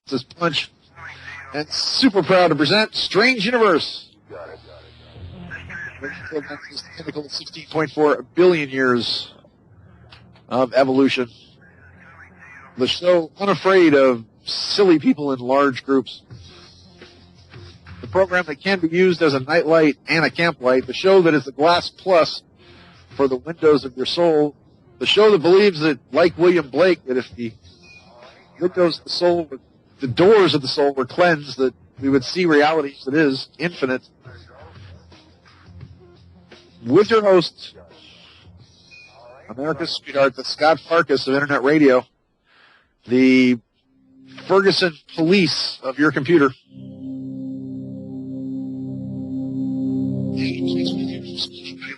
this punch, and super proud to present Strange Universe. Typical 16.4 billion years of evolution. The show unafraid of silly people in large groups. The program that can be used as a nightlight and a camp light. The show that is the glass plus for the windows of your soul. The show that believes that, like William Blake, that if the windows of the soul, the doors of the soul were cleansed, that we would see reality that is infinite. With your host, America's sweetheart, the Scott Farkas of Internet Radio, the Ferguson police of your computer.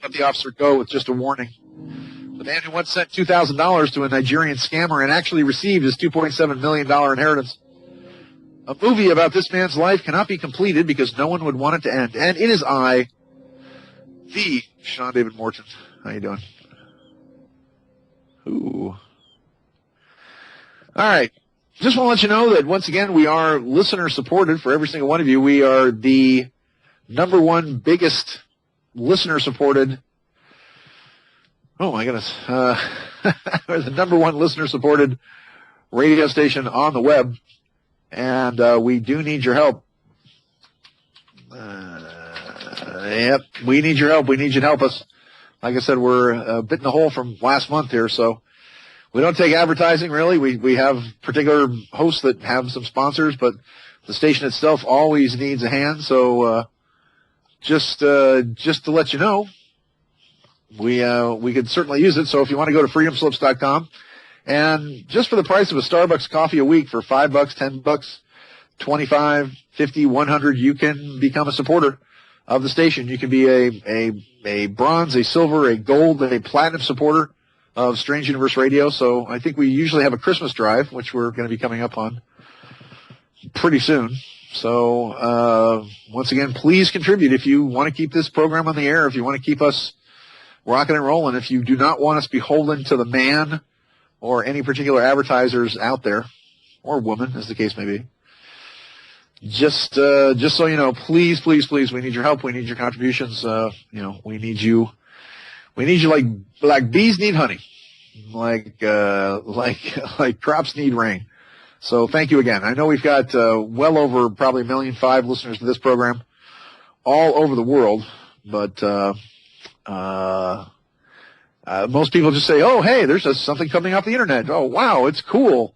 Let the officer go with just a warning. The man who once sent $2,000 to a Nigerian scammer and actually received his $2.7 million inheritance. A movie about this man's life cannot be completed because no one would want it to end. And it is I, the Sean David Morton. How you doing? Ooh. All right. Just want to let you know that, once again, we are listener-supported for every single one of you. We are the number one biggest listener-supported. Oh, my goodness. We're the number one listener-supported radio station on the web, and we do need your help. Yep, we need your help. We need you to help us. Like I said, we're bit in the hole from last month here, so we don't take advertising, really. We have particular hosts that have some sponsors, but the station itself always needs a hand, so just to let you know, we could certainly use it. So if you want to go to freedomslips.com, and just for the price of a Starbucks coffee a week for $5, $10, 25, 50, 100, you can become a supporter of the station. You can be a bronze, a silver, a gold, a platinum supporter of Strange Universe Radio. So I think we usually have a Christmas drive, which we're going to be coming up on pretty soon. So once again, please contribute if you want to keep this program on the air, if you want to keep us rocking and rolling, if you do not want us beholden to the man or any particular advertisers out there, or woman, as the case may be. Just so you know, please, please, please, we need your help. We need your contributions. We need you like bees need honey, like crops need rain. So thank you again. I know we've got well over probably 1.5 million listeners to this program all over the world, but most people just say, "Oh, hey, there's something coming off the internet. Oh, wow, it's cool."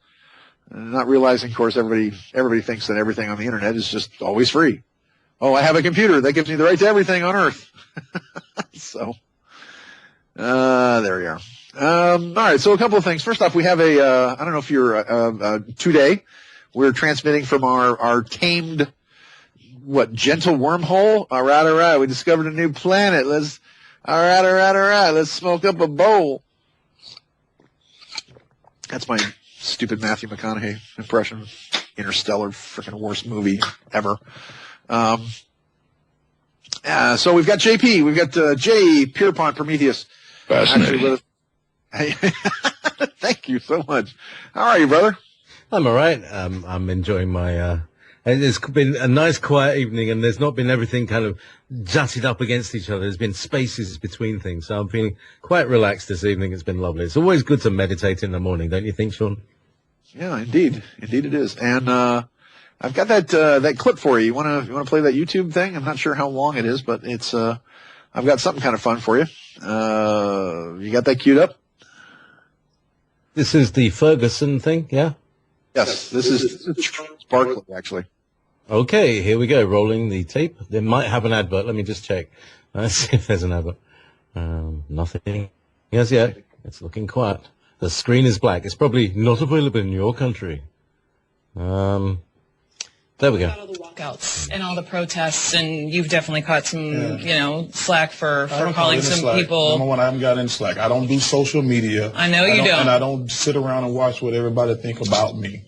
Not realizing, of course, everybody thinks that everything on the internet is just always free. Oh, I have a computer that gives me the right to everything on Earth. So, there we are. All right. So a couple of things. First off, we have I don't know if you're, today we're transmitting from our tamed, gentle wormhole. All right. We discovered a new planet. All right. Let's smoke up a bowl. That's my stupid Matthew McConaughey impression. Interstellar, freaking worst movie ever. So we've got JP. We've got Jay Pierpont Prometheus. Fascinating. Thank you so much. How are you, brother? I'm all right. I'm enjoying my. It's been a nice, quiet evening, and there's not been everything kind of jutted up against each other. There's been spaces between things, so I'm feeling quite relaxed this evening. It's been lovely. It's always good to meditate in the morning, don't you think, Sean? Yeah, indeed it is. And I've got that clip for you. You want to play that YouTube thing? I'm not sure how long it is, but it's I've got something kind of fun for you. You got that queued up? This is the Ferguson thing, yeah? Yes, this is Sparkly, actually. Okay, here we go. Rolling the tape. They might have an advert. Let me just check. Let's see if there's an advert. Nothing. Yes, yeah. It's looking quiet. The screen is black. It's probably not available in your country. There we go. All the walkouts and all the protests, and you've definitely caught some, slack for calling some people. Number one, I haven't got any slack. I don't do social media. I know you don't. And I don't sit around and watch what everybody think about me.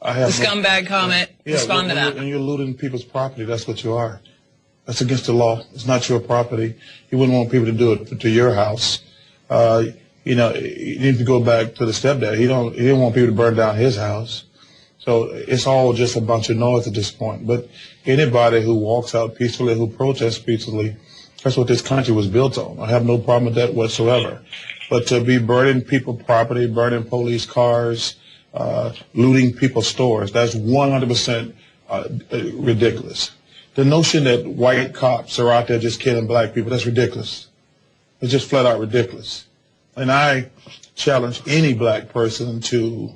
I have the scumbag comment. Respond to that. When you're looting people's property, that's what you are. That's against the law. It's not your property. You wouldn't want people to do it to your house. You need to go back to the stepdad. He didn't want people to burn down his house. So it's all just a bunch of noise at this point. But anybody who walks out peacefully, who protests peacefully, that's what this country was built on. I have no problem with that whatsoever. But to be burning people's property, burning police cars, looting people's stores, that's 100% ridiculous. The notion that white cops are out there just killing black people, that's ridiculous. It's just flat out ridiculous. And I challenge any black person to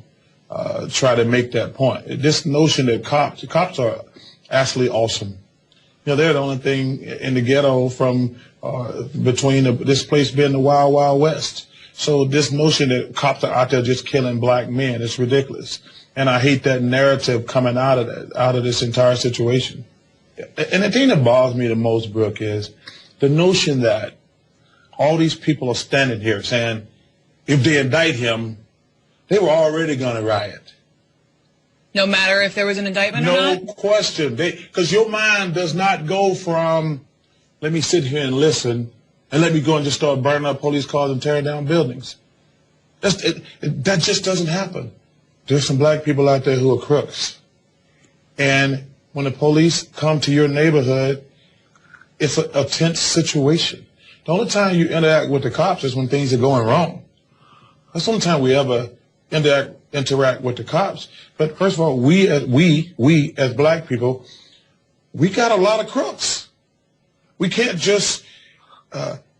try to make that point. This notion that cops are actually awesome. You know, they're the only thing in the ghetto from between this place being the Wild Wild West. So this notion that cops are out there just killing black men is ridiculous. And I hate that narrative coming out of this entire situation. And the thing that bothers me the most, Brooke, is the notion that all these people are standing here saying, if they indict him, they were already going to riot. No matter if there was an indictment or not? No question. Because your mind does not go from, let me sit here and listen, and let me go and just start burning up police cars and tearing down buildings. That just doesn't happen. There's some black people out there who are crooks. And when the police come to your neighborhood, it's a tense situation. The only time you interact with the cops is when things are going wrong. That's the only time we ever interact with the cops. But first of all, we as black people, we got a lot of crooks. We can't just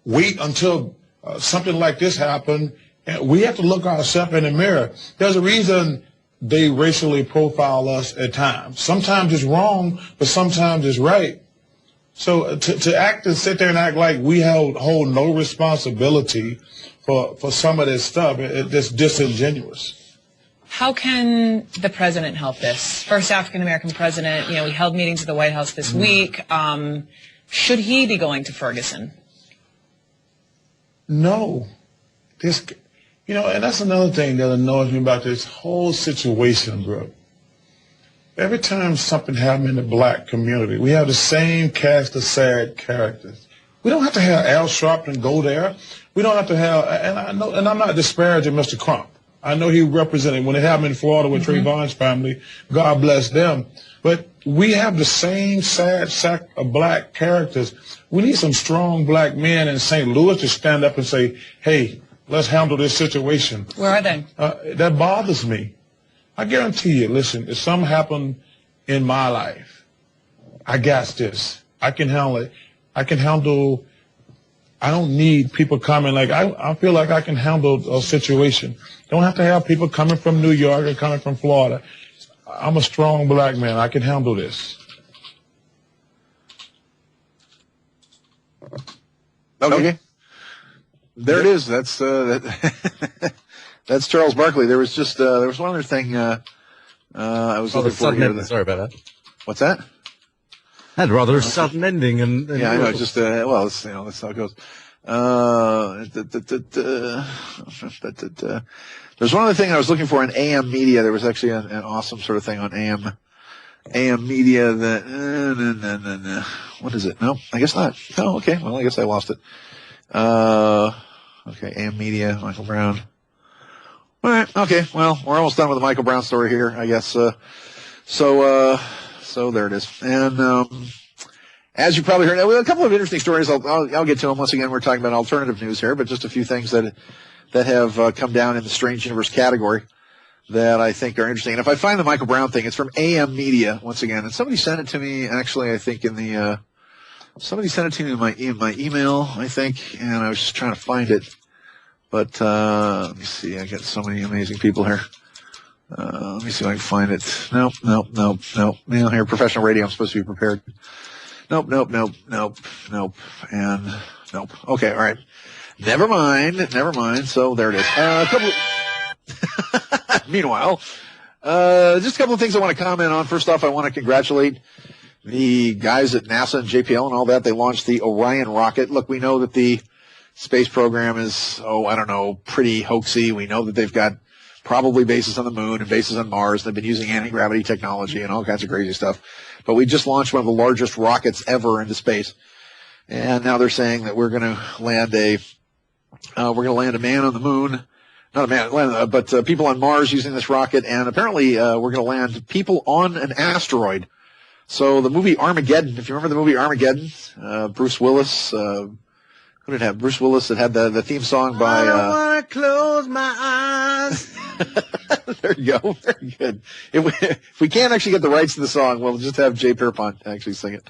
wait until something like this happens. And we have to look ourselves in the mirror. There's a reason they racially profile us at times. Sometimes it's wrong, but sometimes it's right. So to sit there and act like we hold no responsibility for some of this stuff, it's disingenuous. How can the president help this? First African-American president, he held meetings at the White House this week. Should he be going to Ferguson? No. And that's another thing that annoys me about this whole situation, bro. Every time something happens in the black community, we have the same cast of sad characters. We don't have to have Al Sharpton go there. We don't have to have, and I'm not disparaging Mr. Crump. I know he represented, when it happened in Florida with Trayvon's family, God bless them. But we have the same sad sack of black characters. We need some strong black men in St. Louis to stand up and say, hey, let's handle this situation. Where are they? That bothers me. I guarantee you, listen, if something happened in my life, I got this. I can handle it. I don't need people coming. I feel like I can handle a situation. Don't have to have people coming from New York or coming from Florida. I'm a strong black man. I can handle this. Okay. There it is. That's that's Charles Barkley. There was just there was one other thing I was looking for here. Sorry about that. What's that? Had rather a sudden ending, and yeah, I know. Just it's, that's how it goes. There's one other thing I was looking for in AM media. There was actually an awesome sort of thing on AM media that what is it? No, I guess not. Oh, okay. Well, I guess I lost it. Okay, AM media, Michael Brown. All right. Okay. Well, we're almost done with the Michael Brown story here, I guess. So there it is. And as you probably heard, a couple of interesting stories. I'll get to them. Once again, we're talking about alternative news here, but just a few things that have come down in the Strange Universe category that I think are interesting. And if I find the Michael Brown thing, it's from AM Media once again, and somebody sent it to me. Actually, I think somebody sent it to me in my email, I think, and I was just trying to find it. But let me see. I got so many amazing people here. Let me see if I can find it. Nope. Here, professional radio. I'm supposed to be prepared. Nope. And nope. Okay, all right. Never mind. So there it is. Meanwhile, just a couple of things I want to comment on. First off, I want to congratulate the guys at NASA and JPL and all that. They launched the Orion rocket. Look, we know that the space program is, pretty hoaxy. We know that they've got probably bases on the moon and bases on Mars. They've been using anti-gravity technology and all kinds of crazy stuff. But we just launched one of the largest rockets ever into space. And now they're saying that we're going to land a man on the moon. not a man, but people on Mars using this rocket, and apparently we're going to land people on an asteroid. So the movie Armageddon, if you remember the movie Armageddon, Bruce Willis, who did it have? Bruce Willis that had the theme song by... I don't want to close my eyes. There you go. Very good. If we can't actually get the rights to the song, we'll just have Jay Pierpont actually sing it.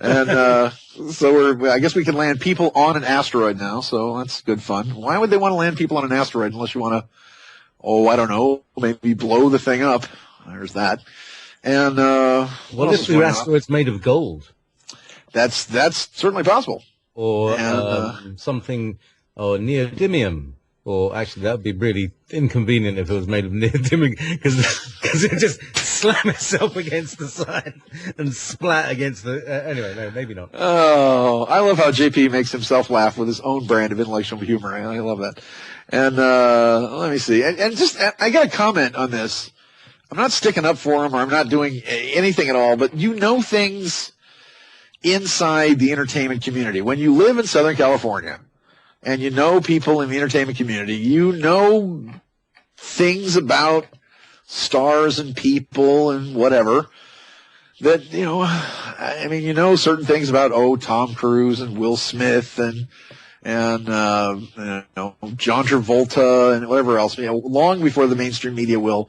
And so I guess we can land people on an asteroid now, so that's good fun. Why would they want to land people on an asteroid unless you want to, I don't know, maybe blow the thing up? There's that. And what if the asteroid's made of gold? That's certainly possible. Or something, or neodymium. Or actually, that would be really inconvenient if it was made of neodymium, because it just slam itself against the side and splat against the. Anyway, no, maybe not. Oh, I love how JP makes himself laugh with his own brand of intellectual humor. I love that. And let me see. And just, I got a comment on this. I'm not sticking up for him, or I'm not doing anything at all, but you know things inside the entertainment community. When you live in Southern California, and you know people in the entertainment community, you know things about stars and people and whatever that, you know, I mean, you know certain things about, Tom Cruise and Will Smith and John Travolta and whatever else, long before the mainstream media will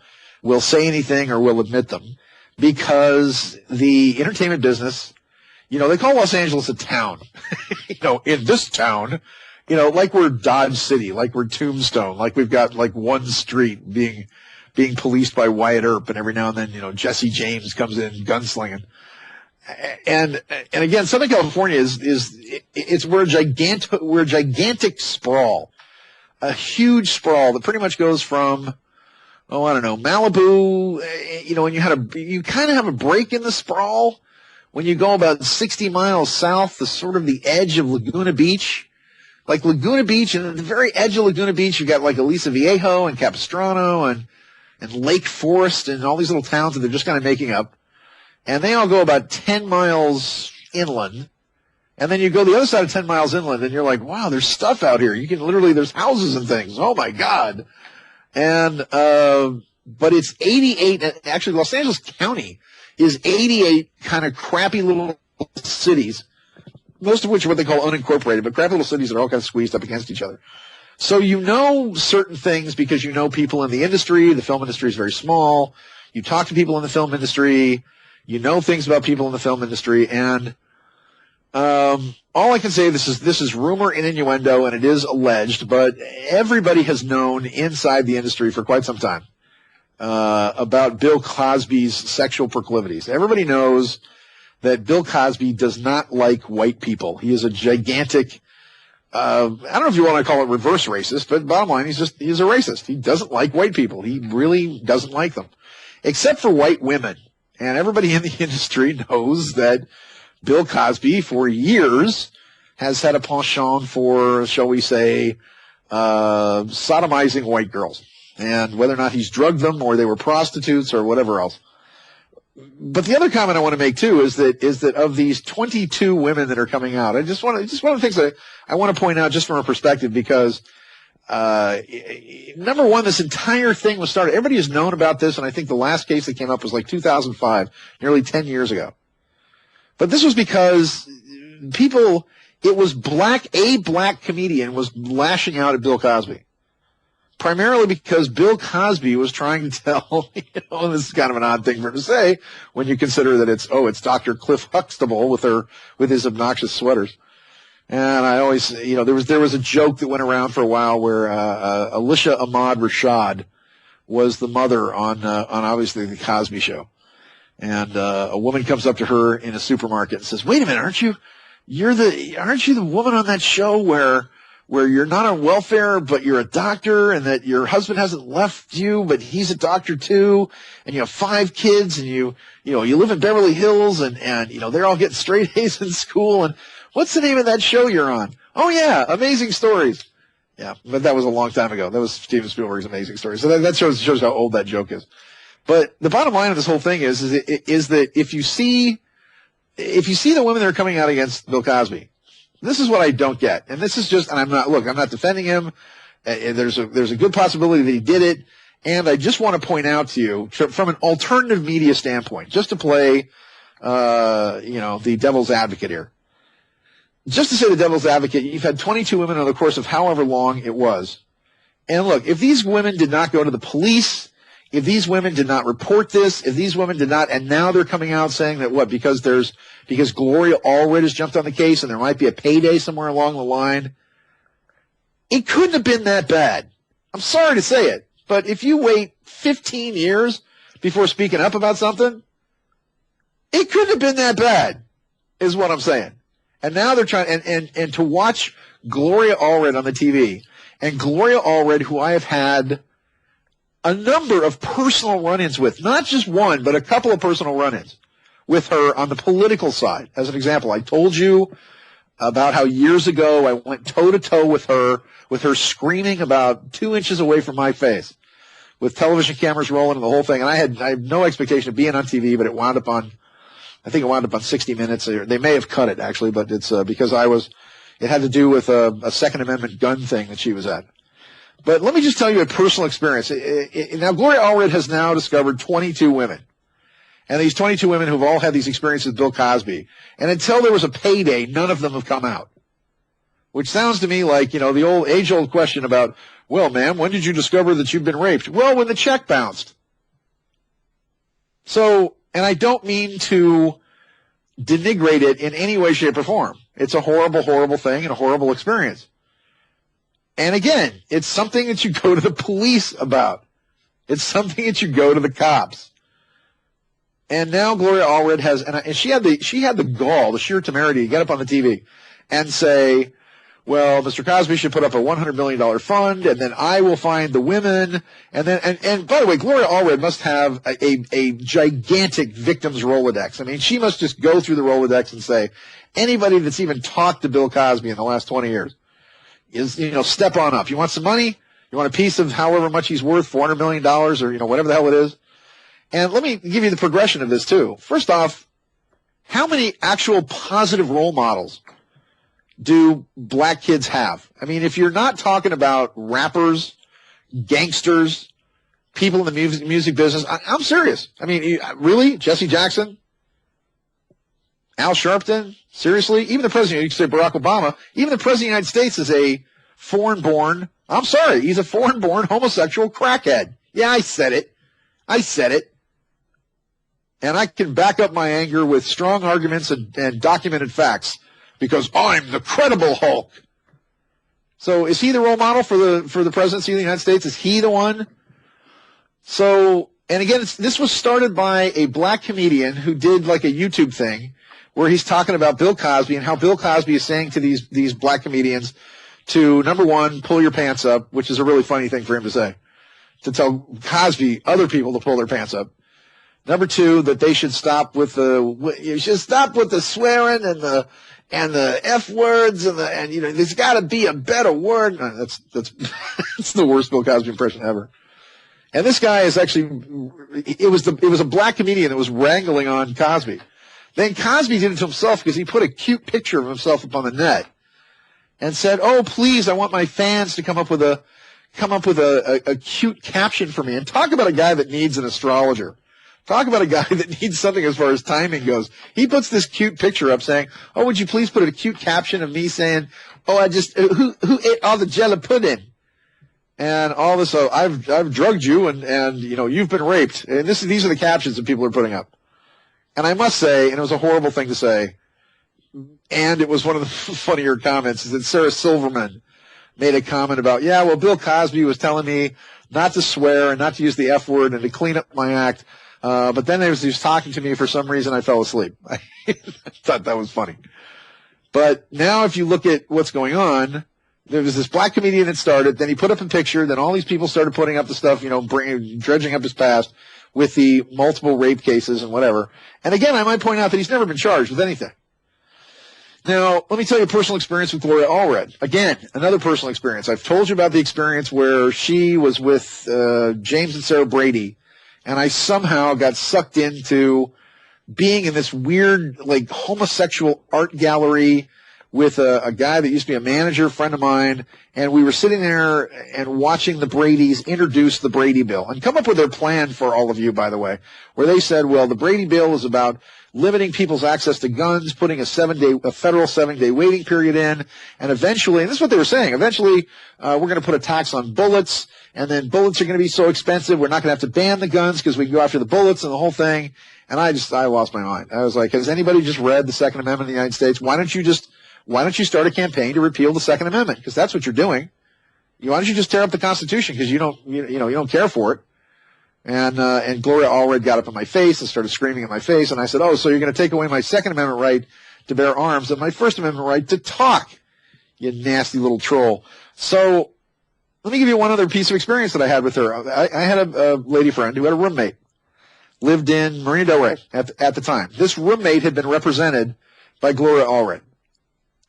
say anything or will admit them, because the entertainment business, they call Los Angeles a town. In this town, like we're Dodge City, like we're Tombstone, like we've got like one street being policed by Wyatt Earp, and every now and then, Jesse James comes in gunslinging. And again, Southern California we're a gigantic sprawl, a huge sprawl that pretty much goes from, I don't know, Malibu, and you kind of have a break in the sprawl when you go about 60 miles south, the sort of the edge of Laguna Beach. Like Laguna Beach, and at the very edge of Laguna Beach, you've got like Aliso Viejo and Capistrano and Lake Forest and all these little towns that they're just kind of making up. And they all go about 10 miles inland. And then you go the other side of 10 miles inland, and you're like, wow, there's stuff out here. You can literally, there's houses and things. Oh my God. And, but it's 88, actually Los Angeles County is 88 kind of crappy little cities, most of which are what they call unincorporated, but crappy little cities that are all kind of squeezed up against each other. So you know certain things because you know people in the industry. The film industry is very small. You talk to people in the film industry. You know things about people in the film industry. And all I can say, this is rumor and innuendo, and it is alleged, but everybody has known inside the industry for quite some time about Bill Cosby's sexual proclivities. Everybody knows that Bill Cosby does not like white people. He is a gigantic, I don't know if you want to call it reverse racist, but bottom line, he's a racist. He doesn't like white people. He really doesn't like them, except for white women. And everybody in the industry knows that Bill Cosby, for years, has had a penchant for, shall we say, sodomizing white girls. And whether or not he's drugged them or they were prostitutes or whatever else. But the other comment I want to make too is that of these 22 women that are coming out, just one of the things that I want to point out just from a perspective, because number one, this entire thing was started. Everybody has known about this, and I think the last case that came up was like 2005, nearly 10 years ago. But this was because it was a black comedian was lashing out at Bill Cosby. Primarily because Bill Cosby was trying to tell, this is kind of an odd thing for him to say when you consider that it's Dr. Cliff Huxtable with his obnoxious sweaters. And I always, there was a joke that went around for a while where, Alicia Ahmad Rashad was the mother on obviously the Cosby Show. And, a woman comes up to her in a supermarket and says, wait a minute, aren't you the woman on that show where you're not on welfare, but you're a doctor, and that your husband hasn't left you, but he's a doctor too, and you have 5 kids, and you live in Beverly Hills, and they're all getting straight A's in school, and what's the name of that show you're on? Oh yeah, Amazing Stories. Yeah, but that was a long time ago. That was Steven Spielberg's Amazing Stories. So that shows how old that joke is. But the bottom line of this whole thing is that if you see the women that are coming out against Bill Cosby, this is what I don't get. And this is just, and I'm not defending him. There's a good possibility that he did it. And I just want to point out to you, from an alternative media standpoint, just to play, the devil's advocate here. Just to say the devil's advocate, you've had 22 women over the course of however long it was. And look, if these women did not go to the police, if these women did not report this, if these women did not, and now they're coming out saying that because Gloria Allred has jumped on the case and there might be a payday somewhere along the line, it couldn't have been that bad. I'm sorry to say it, but if you wait 15 years before speaking up about something, it couldn't have been that bad, is what I'm saying. And now they're trying, and to watch Gloria Allred on the TV, and Gloria Allred, who I have had a number of personal run-ins with, not just one, but a couple of personal run-ins with her on the political side. As an example, I told you about how years ago I went toe-to-toe with her screaming about 2 inches away from my face, with television cameras rolling and the whole thing. And I had no expectation of being on TV, but it wound up on 60 Minutes. They may have cut it, actually, but it's because it had to do with a Second Amendment gun thing that she was at. But let me just tell you a personal experience. Now, Gloria Allred has now discovered 22 women. And these 22 women who've all had these experiences with Bill Cosby. And until there was a payday, none of them have come out. Which sounds to me like, the old age-old question about, well, ma'am, when did you discover that you've been raped? Well, when the check bounced. So, and I don't mean to denigrate it in any way, shape, or form. It's a horrible, horrible thing and a horrible experience. And again, it's something that you go to the police about. It's something that you go to the cops. And now Gloria Allred has, and she had the gall, the sheer temerity to get up on the TV and say, well, Mr. Cosby should put up a $100 million fund, and then I will find the women. And by the way, Gloria Allred must have a gigantic victims Rolodex. I mean, she must just go through the Rolodex and say, anybody that's even talked to Bill Cosby in the last 20 years is, step on up. You want some money? You want a piece of however much he's worth, $400 million or, whatever the hell it is? And let me give you the progression of this, too. First off, how many actual positive role models do black kids have? I mean, if you're not talking about rappers, gangsters, people in the music business, I'm serious. I mean, really? Jesse Jackson? Al Sharpton? Seriously? Even the president, you could say Barack Obama, even the president of the United States is a foreign-born, I'm sorry, he's a foreign-born homosexual crackhead. Yeah, I said it. And I can back up my anger with strong arguments and documented facts because I'm the credible Hulk. So is he the role model for the presidency of the United States? Is he the one? So, and again, this was started by a black comedian who did like a YouTube thing where he's talking about Bill Cosby and how Bill Cosby is saying to these black comedians to, number one, pull your pants up, which is a really funny thing for him to say, to tell Cosby, other people to pull their pants up. Number two, that they should stop with the swearing and the F words and there's got to be a better word. That's that's the worst Bill Cosby impression ever. And this guy is actually, it was a black comedian that was wrangling on Cosby. Then Cosby did it to himself because he put a cute picture of himself up on the net and said, "Oh, please, I want my fans to come up with a cute caption for me." And talk about a guy that needs an astrologer. Talk about a guy that needs something as far as timing goes. He puts this cute picture up saying, "Oh, would you please put a cute caption of me saying, oh, I just, who ate all the jelly pudding? And all this, I've drugged you and you've been raped." And these are the captions that people are putting up. And I must say, and it was a horrible thing to say, and it was one of the funnier comments, is that Sarah Silverman made a comment about, yeah, well, Bill Cosby was telling me not to swear and not to use the F word and to clean up my act. But then he was talking to me. For some reason, I fell asleep. I thought that was funny. But now if you look at what's going on, there was this black comedian that started, then he put up a picture, then all these people started putting up the stuff, dredging up his past with the multiple rape cases and whatever. And again, I might point out that he's never been charged with anything. Now, let me tell you a personal experience with Gloria Allred. Again, another personal experience. I've told you about the experience where she was with James and Sarah Brady, and I somehow got sucked into being in this weird, like, homosexual art gallery with a guy that used to be a manager, friend of mine, and we were sitting there and watching the Bradys introduce the Brady Bill and come up with their plan for all of you, by the way, where they said, well, the Brady Bill is about limiting people's access to guns, putting a federal 7-day waiting period in, and eventually, and this is what they were saying, eventually we're going to put a tax on bullets, and then bullets are going to be so expensive, we're not going to have to ban the guns because we can go after the bullets and the whole thing. And I lost my mind. I was like, has anybody just read the Second Amendment of the United States? Why don't you start a campaign to repeal the Second Amendment? Because that's what you're doing. Why don't you just tear up the Constitution? Because you don't care for it. And Gloria Allred got up in my face and started screaming at my face. And I said, oh, so you're going to take away my Second Amendment right to bear arms and my First Amendment right to talk, you nasty little troll. So let me give you one other piece of experience that I had with her. I had a lady friend who had a roommate, lived in Marina Del Rey at the time. This roommate had been represented by Gloria Allred.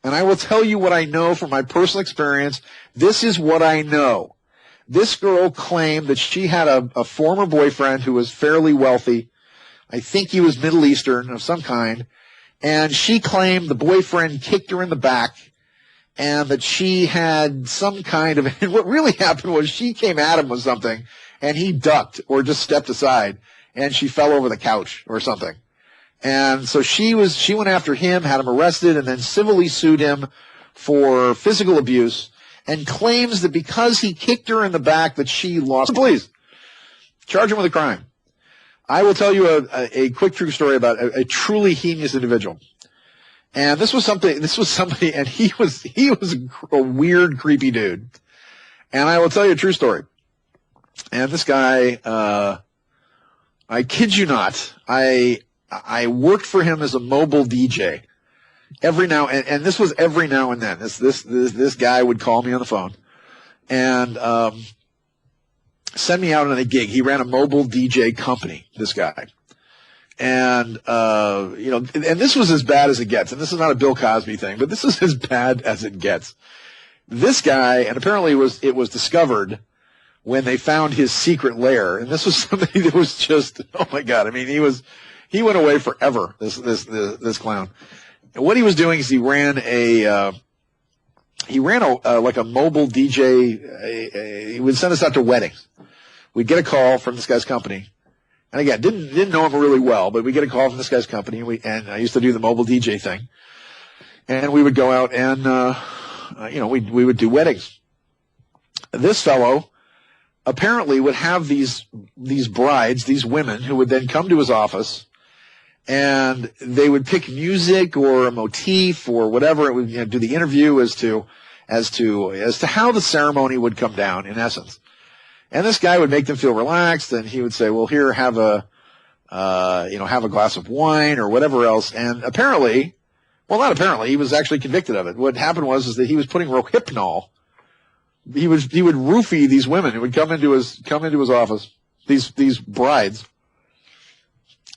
And I will tell you what I know from my personal experience. This is what I know. This girl claimed that she had a former boyfriend who was fairly wealthy. I think he was Middle Eastern of some kind. And she claimed the boyfriend kicked her in the back and that she had some kind of, and what really happened was she came at him with something and he ducked or just stepped aside and she fell over the couch or something. And so she went after him, had him arrested, and then civilly sued him for physical abuse, and claims that because he kicked her in the back that she lost. Please, charge him with a crime. I will tell you a quick true story about a truly heinous individual. And this was somebody, and he was a weird, creepy dude. And I will tell you a true story. And this guy, I kid you not, I worked for him as a mobile DJ every now and this was every now and then. This guy would call me on the phone and send me out on a gig. He ran a mobile DJ company, this guy. And and this was as bad as it gets. And this is not a Bill Cosby thing, but this is as bad as it gets. This guy, and apparently it was discovered when they found his secret lair. And this was somebody that was just, oh my God. I mean, he went away forever, this clown. And what he was doing is he ran like a mobile DJ. He would send us out to weddings. We'd get a call from this guy's company. And again, didn't know him really well, but we get a call from this guy's company, and I used to do the mobile DJ thing. And we would go out and we would do weddings. This fellow apparently would have these brides, these women, who would then come to his office, and they would pick music or a motif or whatever. It would do the interview as to how the ceremony would come down, in essence. And this guy would make them feel relaxed, and he would say, "Well, here, have a glass of wine or whatever else." And apparently, well, not apparently, he was actually convicted of it. What happened was that he was putting Rohypnol. He would roofie these women who would come into his office, these brides,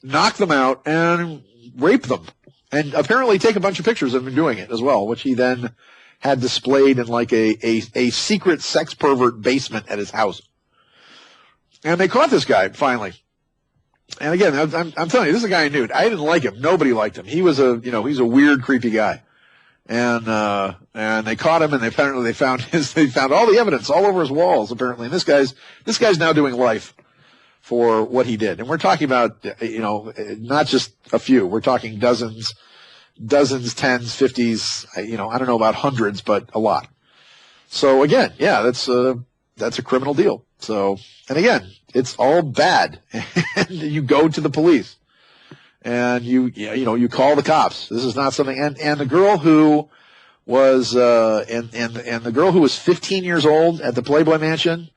knock them out and rape them, and apparently take a bunch of pictures of him doing it as well, which he then had displayed in like a secret sex pervert basement at his house. And they caught this guy finally. And again, I'm telling you, this is a guy I knew. I didn't like him. Nobody liked him. He was he's a weird, creepy guy. And they caught him, and they found all the evidence all over his walls, apparently. And this guy's now doing life for what he did. And we're talking about, not just a few. We're talking dozens, tens, 50s, I don't know about hundreds, but a lot. So again, yeah, that's a criminal deal. So, and again, it's all bad. And you go to the police and you call the cops. This is not something, and the girl who was, and the girl who was 15 years old at the Playboy Mansion.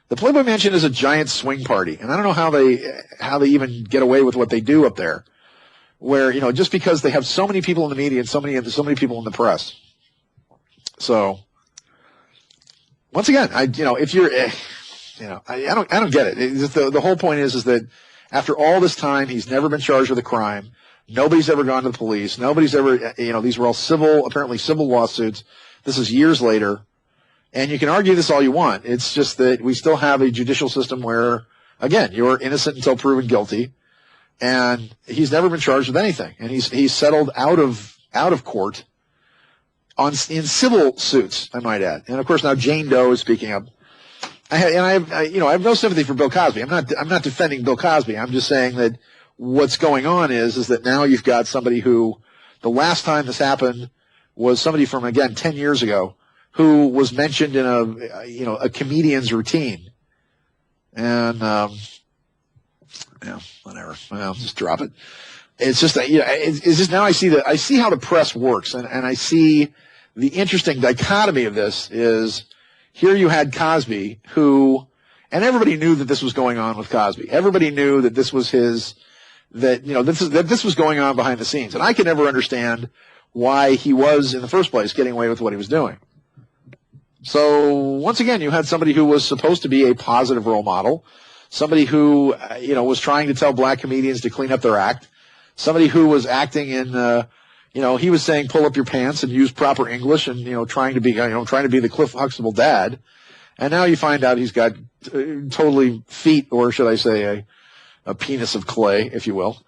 The Playboy Mansion is a giant swing party, and I don't know how they even get away with what they do up there, where, just because they have so many people in the media and so many people in the press. So, once again, if you're, I don't get it. It's just the whole point is that after all this time, he's never been charged with a crime. Nobody's ever gone to the police. Nobody's ever, these were all apparently civil lawsuits. This is years later. And you can argue this all you want. It's just that we still have a judicial system where, again, you're innocent until proven guilty. And he's never been charged with anything. And he's settled out of court in civil suits, I might add. And of course now Jane Doe is speaking up. I have no sympathy for Bill Cosby. I'm not defending Bill Cosby. I'm just saying that what's going on is that now you've got somebody who, the last time this happened was somebody from, again, 10 years ago, who was mentioned in a comedian's routine. And, whatever. Well, just drop it. It's just that, it's just now I see how the press works, and I see the interesting dichotomy of this is, here you had Cosby, and everybody knew that this was going on with Cosby. Everybody knew that this was this was going on behind the scenes. And I could never understand why he was, in the first place, getting away with what he was doing. So, once again, you had somebody who was supposed to be a positive role model, somebody who, was trying to tell black comedians to clean up their act, somebody who was acting in, he was saying, pull up your pants and use proper English and, trying to be the Cliff Huxtable dad. And now you find out he's got totally feet, or should I say a penis of clay, if you will,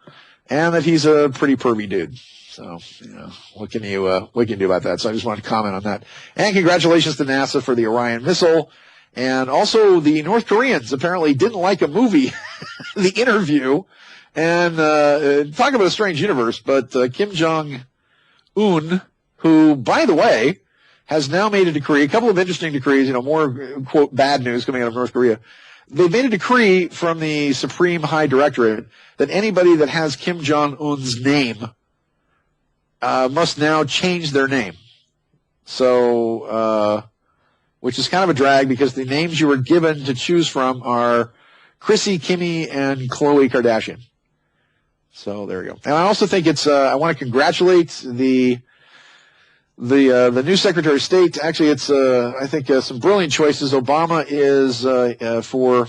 and that he's a pretty pervy dude. So, what can you do about that? So I just wanted to comment on that. And congratulations to NASA for the Orion missile. And also the North Koreans apparently didn't like a movie, The Interview. And, talk about a strange universe, but, Kim Jong-un, who, by the way, has now made a decree, a couple of interesting decrees, more, quote, bad news coming out of North Korea. They've made a decree from the Supreme High Directorate that anybody that has Kim Jong-un's name must now change their name. So, which is kind of a drag because the names you were given to choose from are Chrissy, Kimmy, and Khloe Kardashian. So there you go. And I also think I want to congratulate the new Secretary of State. Actually, it's, I think, some brilliant choices. Obama is, for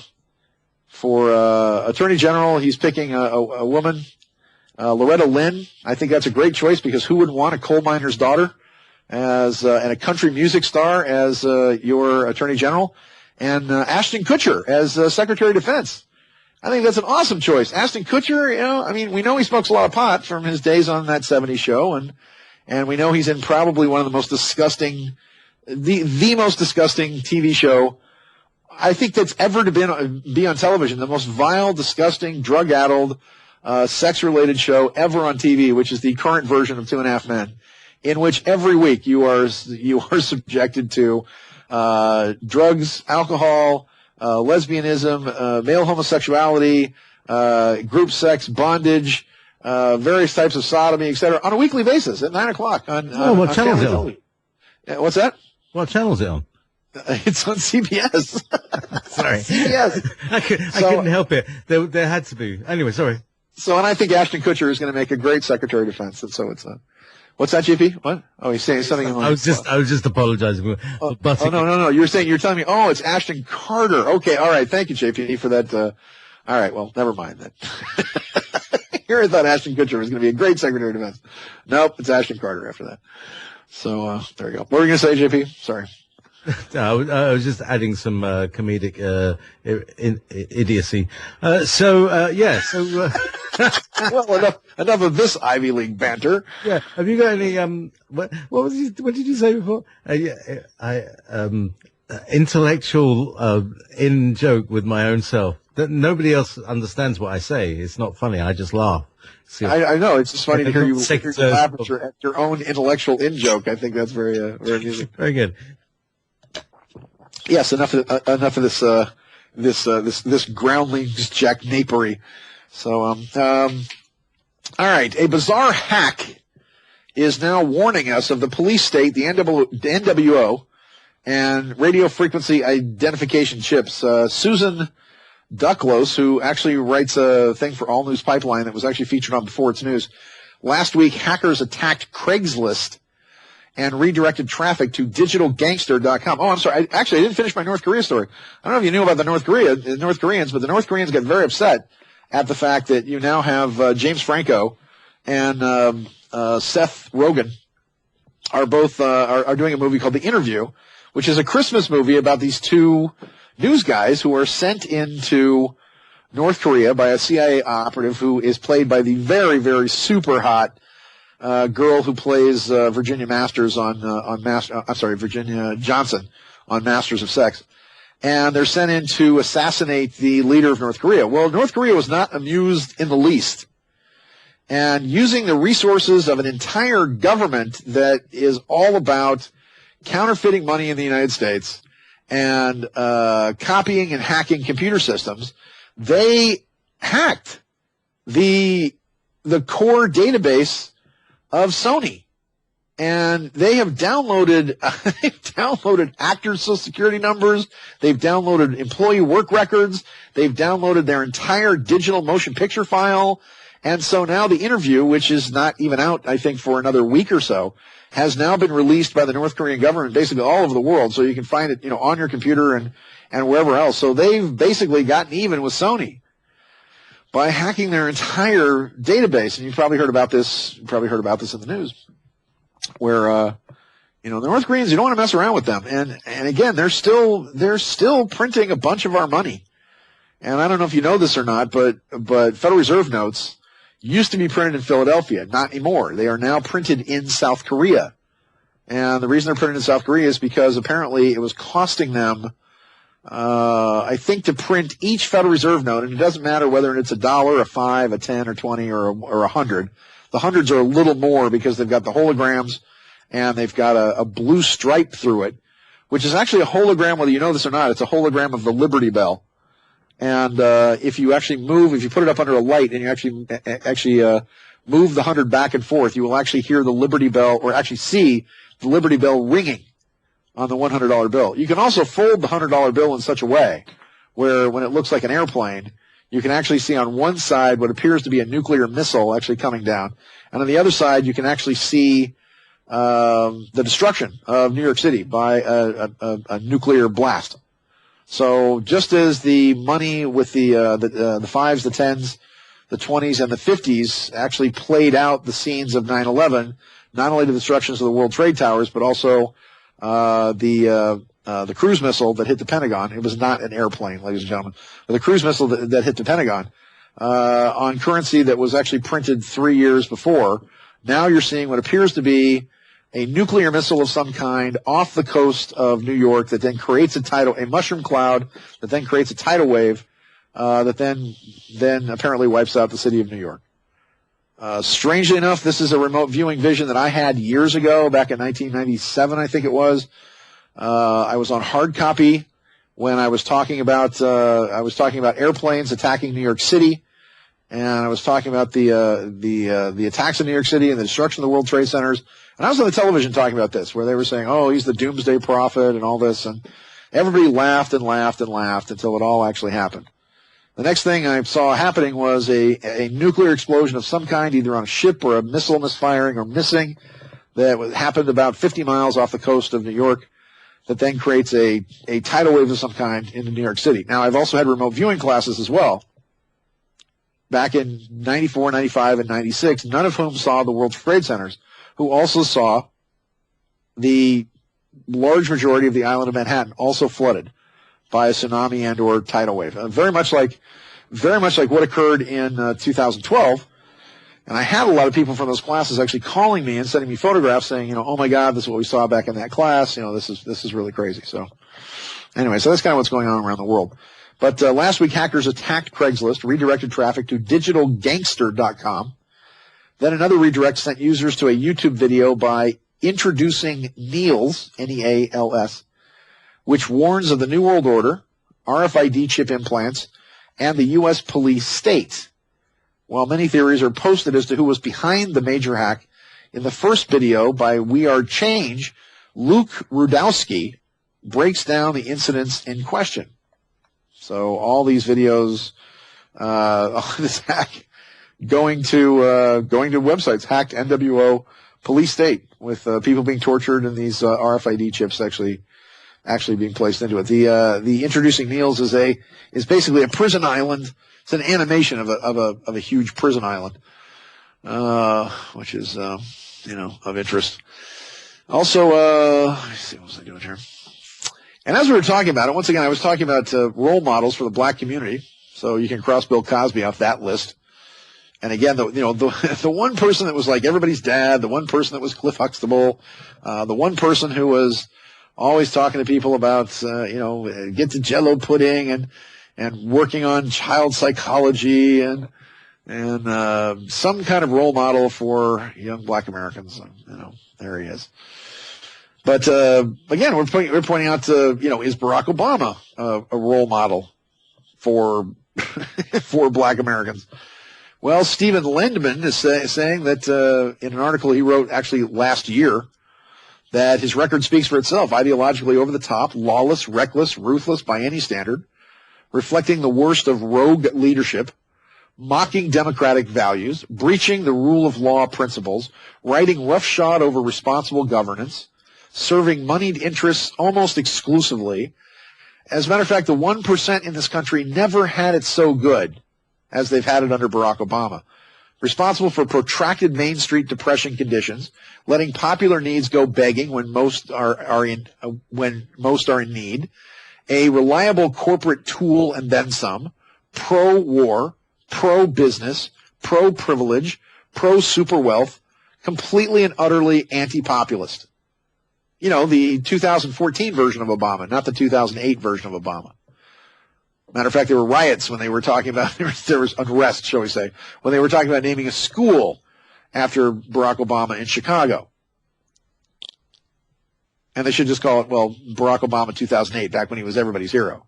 Attorney General, he's picking a woman, Loretta Lynn. I think that's a great choice because who wouldn't want a coal miner's daughter and a country music star as, your Attorney General, and, Ashton Kutcher as, Secretary of Defense. I think that's an awesome choice. Ashton Kutcher, we know he smokes a lot of pot from his days on that 70s show, and we know he's in probably one of the most disgusting, the most disgusting TV show I think that's ever to be on television. The most vile, disgusting, drug-addled, sex-related show ever on TV, which is the current version of 2.5 Men, in which every week you are subjected to drugs, alcohol, lesbianism, male homosexuality, group sex, bondage, various types of sodomy, etc., on a weekly basis at 9 o'clock what channel is it on? What's that? What channel is it on? It's on CBS. Sorry. CBS. I couldn't help it. There had to be. Anyway, sorry. So, and I think Ashton Kutcher is going to make a great Secretary of Defense. And so it's what's that, GP? What? Oh, he's saying something. I was just apologizing. No. You're telling me, it's Ashton Carter. Okay. All right. Thank you, JP, for that. All right. Well, never mind that. Here I thought Ashton Kutcher was going to be a great Secretary of Defense. Nope. It's Ashton Carter after that. So, there you go. What were you going to say, JP? Sorry. I was just adding some comedic idiocy. Well, enough of this Ivy League banter. Yeah. Have you got any what did you say before? Intellectual in joke with my own self. That nobody else understands what I say. It's not funny. I just laugh. I know. It's just funny to hear you laugh at your own intellectual in joke. I think that's very amusing. Very good. Yes, enough of this groundlings jacknapery. So, all right. A bizarre hack is now warning us of the police state, the NWO, and radio frequency identification chips. Susan Ducklos, who actually writes a thing for All News Pipeline that was actually featured on Before It's News. Last week, hackers attacked Craigslist and redirected traffic to digitalgangster.com. Oh, I'm sorry. I didn't finish my North Korea story. I don't know if you knew about the North Koreans, but the North Koreans got very upset at the fact that you now have James Franco and Seth Rogen are both are doing a movie called The Interview, which is a Christmas movie about these two news guys who are sent into North Korea by a CIA operative who is played by the very, very super hot girl who plays Virginia Masters Virginia Johnson on Masters of Sex. And they're sent in to assassinate the leader of North Korea. Well, North Korea was not amused in the least. And using the resources of an entire government that is all about counterfeiting money in the United States and copying and hacking computer systems, they hacked the core database of Sony. And they have downloaded actors' social security numbers. They've downloaded employee work records. They've downloaded their entire digital motion picture file. And so now the interview, which is not even out, I think, for another week or so, has now been released by the North Korean government basically all over the world. So you can find it, on your computer and wherever else. So they've basically gotten even with Sony by hacking their entire database. And you've probably heard about this in the news, where, the North Koreans, you don't want to mess around with them. And again, they're still printing a bunch of our money. And I don't know if you know this or not, but Federal Reserve notes used to be printed in Philadelphia. Not anymore. They are now printed in South Korea. And the reason they're printed in South Korea is because apparently it was costing them, I think, to print each Federal Reserve note, and it doesn't matter whether it's $1, $5, $10, or $20, or $100. The hundreds are a little more because they've got the holograms and they've got a blue stripe through it, which is actually a hologram, whether you know this or not. It's a hologram of the Liberty Bell. And if you put it up under a light and you actually move the 100 back and forth, you will actually hear the Liberty Bell, or actually see the Liberty Bell ringing on the $100 bill. You can also fold the $100 bill in such a way where when it looks like an airplane, you can actually see on one side what appears to be a nuclear missile actually coming down. And on the other side, you can actually see the destruction of New York City by a nuclear blast. So just as the money with the 5s, the 10s, the 20s, and the 50s actually played out the scenes of 9/11, not only the destructions of the World Trade Towers, but also the cruise missile that hit the Pentagon. It was not an airplane, ladies and gentlemen, but the cruise missile that hit the Pentagon on currency that was actually printed 3 years before. Now you're seeing what appears to be a nuclear missile of some kind off the coast of New York that then creates a mushroom cloud that then creates a tidal wave that then apparently wipes out the city of New York. Strangely enough, this is a remote viewing vision that I had years ago, back in 1997, I think it was. I was on hard copy when I was talking about airplanes attacking New York City, and I was talking about the attacks in New York City and the destruction of the World Trade Centers. And I was on the television talking about this, where they were saying, "Oh, he's the doomsday prophet," and all this, and everybody laughed and laughed and laughed until it all actually happened. The next thing I saw happening was a nuclear explosion of some kind, either on a ship or a missile misfiring or missing, that happened about 50 miles off the coast of New York, that then creates a tidal wave of some kind into New York City. Now, I've also had remote viewing classes as well, back in 94, 95, and 96, none of whom saw the World Trade Centers, who also saw the large majority of the island of Manhattan also flooded by a tsunami and or tidal wave. Very much like what occurred in 2012. And I had a lot of people from those classes actually calling me and sending me photographs saying, "Oh my God, this is what we saw back in that class. This is really crazy." So anyway, so that's kind of what's going on around the world. But last week, hackers attacked Craigslist, redirected traffic to digitalgangster.com. Then another redirect sent users to a YouTube video by Introducing Neals, Neals, which warns of the New World Order, RFID chip implants, and the U.S. police state. While many theories are posted as to who was behind the major hack, in the first video by We Are Change, Luke Rudowski breaks down the incidents in question. So all these videos, this hack going to websites, hacked NWO police state, with people being tortured and these RFID chips actually being placed into it. The Introducing Neals is basically a prison island. It's an animation of a huge prison island, which is of interest. Also, let me see, what was I doing here? And as we were talking about it, once again, I was talking about role models for the black community. So you can cross Bill Cosby off that list. And again, the one person that was like everybody's dad, the one person that was Cliff Huxtable, the one person who was always talking to people about, get to Jell-O pudding and working on child psychology and some kind of role model for young black Americans. There he is. But again, we're pointing out, is Barack Obama a role model for for black Americans? Well, Stephen Lendman is saying that in an article he wrote actually last year that his record speaks for itself, ideologically over the top, lawless, reckless, ruthless by any standard, reflecting the worst of rogue leadership, mocking democratic values, breaching the rule of law principles, riding roughshod over responsible governance, serving moneyed interests almost exclusively. As a matter of fact, the 1% in this country never had it so good as they've had it under Barack Obama. Responsible for protracted Main Street depression conditions, letting popular needs go begging when most are in need, a reliable corporate tool and then some, pro-war, pro-business, pro-privilege, pro-super-wealth, completely and utterly anti-populist. The 2014 version of Obama, not the 2008 version of Obama. Matter of fact, there were riots when they were talking about, there was unrest, shall we say, when they were talking about naming a school after Barack Obama in Chicago. And they should just call it, Barack Obama 2008, back when he was everybody's hero.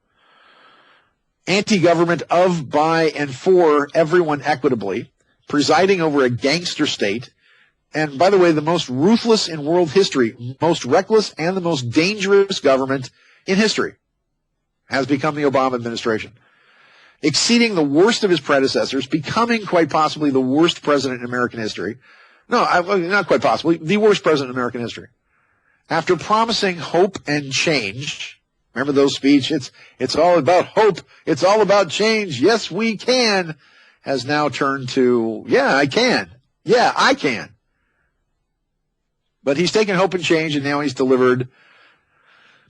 Anti-government of, by, and for everyone equitably, presiding over a gangster state, and by the way, the most ruthless in world history, most reckless and the most dangerous government in history has become the Obama administration. Exceeding the worst of his predecessors, becoming quite possibly the worst president in American history. No, not quite possibly, the worst president in American history. After promising hope and change, remember those speech? It's all about hope. It's all about change. Yes, we can. Has now turned to, yeah, I can. Yeah, I can. But he's taken hope and change, and now he's delivered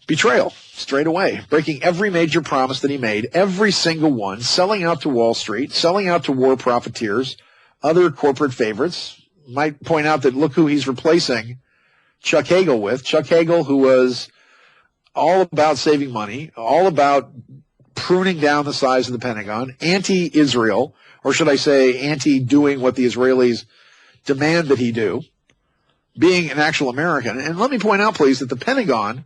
betrayal straight away, breaking every major promise that he made, every single one, selling out to Wall Street, selling out to war profiteers, other corporate favorites. Might point out that look who he's replacing Chuck Hagel with. Chuck Hagel, who was all about saving money, all about pruning down the size of the Pentagon, anti-Israel, or should I say anti-doing what the Israelis demand that he do, being an actual American. And let me point out, please, that the Pentagon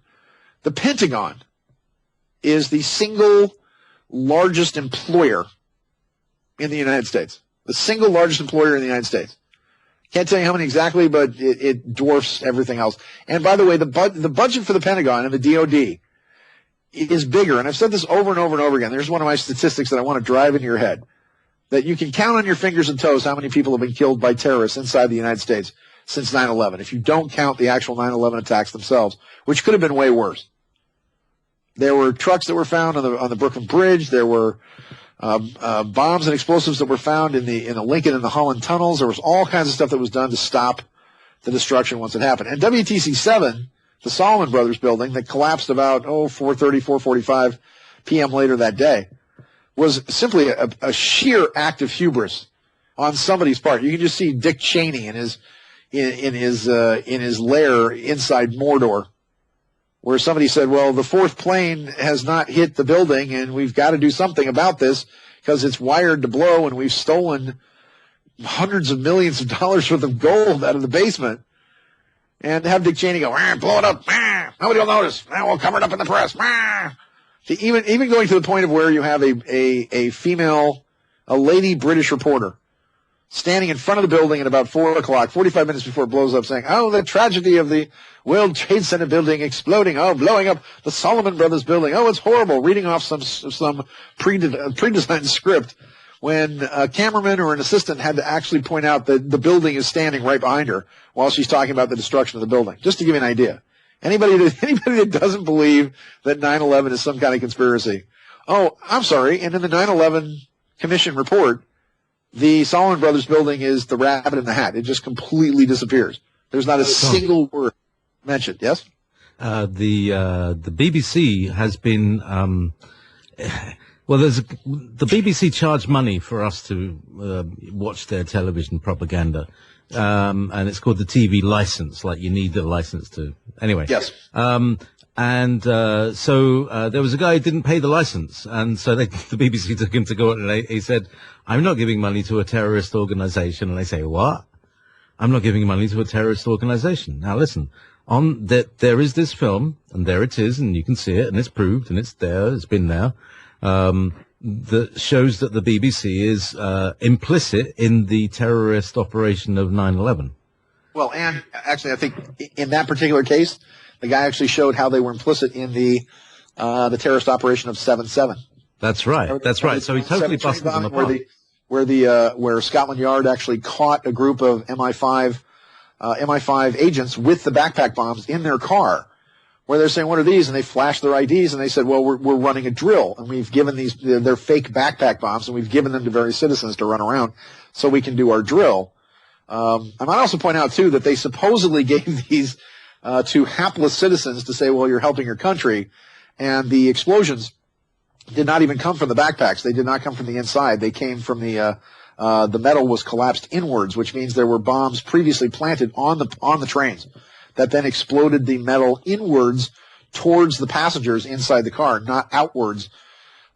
is the single largest employer in the United States. The single largest employer in the United States. Can't tell you how many exactly, but it dwarfs everything else. And by the way, the budget for the Pentagon and the DOD is bigger. And I've said this over and over and over again. There's one of my statistics that I want to drive into your head. That you can count on your fingers and toes how many people have been killed by terrorists inside the United States since 9/11. If you don't count the actual 9/11 attacks themselves, which could have been way worse. There were trucks that were found on the Brooklyn Bridge. There were bombs and explosives that were found in the Lincoln and the Holland tunnels. There was all kinds of stuff that was done to stop the destruction once it happened. And WTC 7, the Solomon Brothers building that collapsed about 4:30, 4:45 p.m. later that day, was simply a sheer act of hubris on somebody's part. You can just see Dick Cheney in his lair inside Mordor, where somebody said, well, the fourth plane has not hit the building and we've got to do something about this because it's wired to blow and we've stolen hundreds of millions of dollars worth of gold out of the basement. And have Dick Cheney go, blow it up, nobody will notice, we'll cover it up in the press. Even going to the point of where you have a female, a lady British reporter standing in front of the building at about 4 o'clock, 45 minutes before it blows up, saying, the tragedy of the World Trade Center building exploding, blowing up the Solomon Brothers building, it's horrible, reading off some pre-designed script when a cameraman or an assistant had to actually point out that the building is standing right behind her while she's talking about the destruction of the building, just to give you an idea. Anybody that doesn't believe that 9/11 is some kind of conspiracy. I'm sorry, and in the 9/11 Commission report, the Solomon Brothers building is the rabbit in the hat. It just completely disappears. There's not a single word mentioned. Yes? The BBC has been Well, the BBC charged money for us to watch their television propaganda, and it's called the TV license. Like you need the license to. Anyway. Yes. So there was a guy who didn't pay the license, and so the BBC took him to court, and he said, "I'm not giving money to a terrorist organization." And they say, "What? I'm not giving money to a terrorist organization." Now listen, on that there is this film, and there it is, and you can see it, and it's proved, and it's there, it's been there. That shows that the BBC is implicit in the terrorist operation of 9/11. Well, and actually, I think in that particular case, the guy actually showed how they were implicit in the terrorist operation of 7/7. That's right. That's right. So he totally busted them apart. Where Scotland Yard actually caught a group of MI5 agents with the backpack bombs in their car. Where they're saying, "What are these?" And they flashed their IDs, and they said, "Well, we're running a drill, and we've given they're fake backpack bombs, and we've given them to various citizens to run around so we can do our drill." I might also point out too that they supposedly gave these to hapless citizens to say, "Well, you're helping your country," and the explosions did not even come from the backpacks. They did not come from the inside. They came from the metal was collapsed inwards, which means there were bombs previously planted on the trains that then exploded the metal inwards towards the passengers inside the car, not outwards.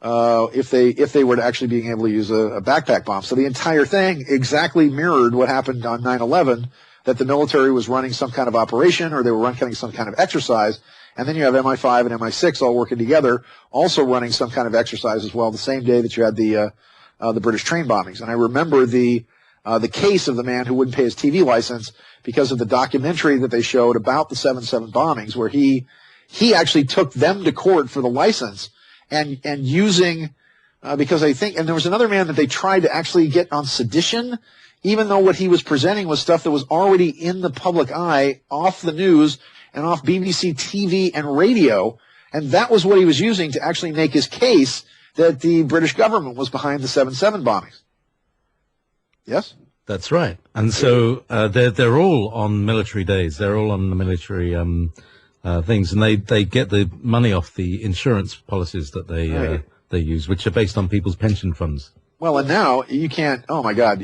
If they were to actually being able to use a backpack bomb. So the entire thing exactly mirrored what happened on 9/11, that the military was running some kind of operation, or they were running some kind of exercise, and then you have MI5 and MI6 all working together, also running some kind of exercise as well, the same day that you had the British train bombings. And I remember the case of the man who wouldn't pay his TV license because of the documentary that they showed about the 7/7 bombings, where he actually took them to court for the license. And using, because I think, and there was another man that they tried to actually get on sedition, even though what he was presenting was stuff that was already in the public eye, off the news, and off BBC TV and radio, and that was what he was using to actually make his case that the British government was behind the 7/7 bombings. Yes? That's right. And so they're all on military days. They're all on the military things, and they get the money off the insurance policies that they use, which are based on people's pension funds. Well, and now you can't. Oh my God,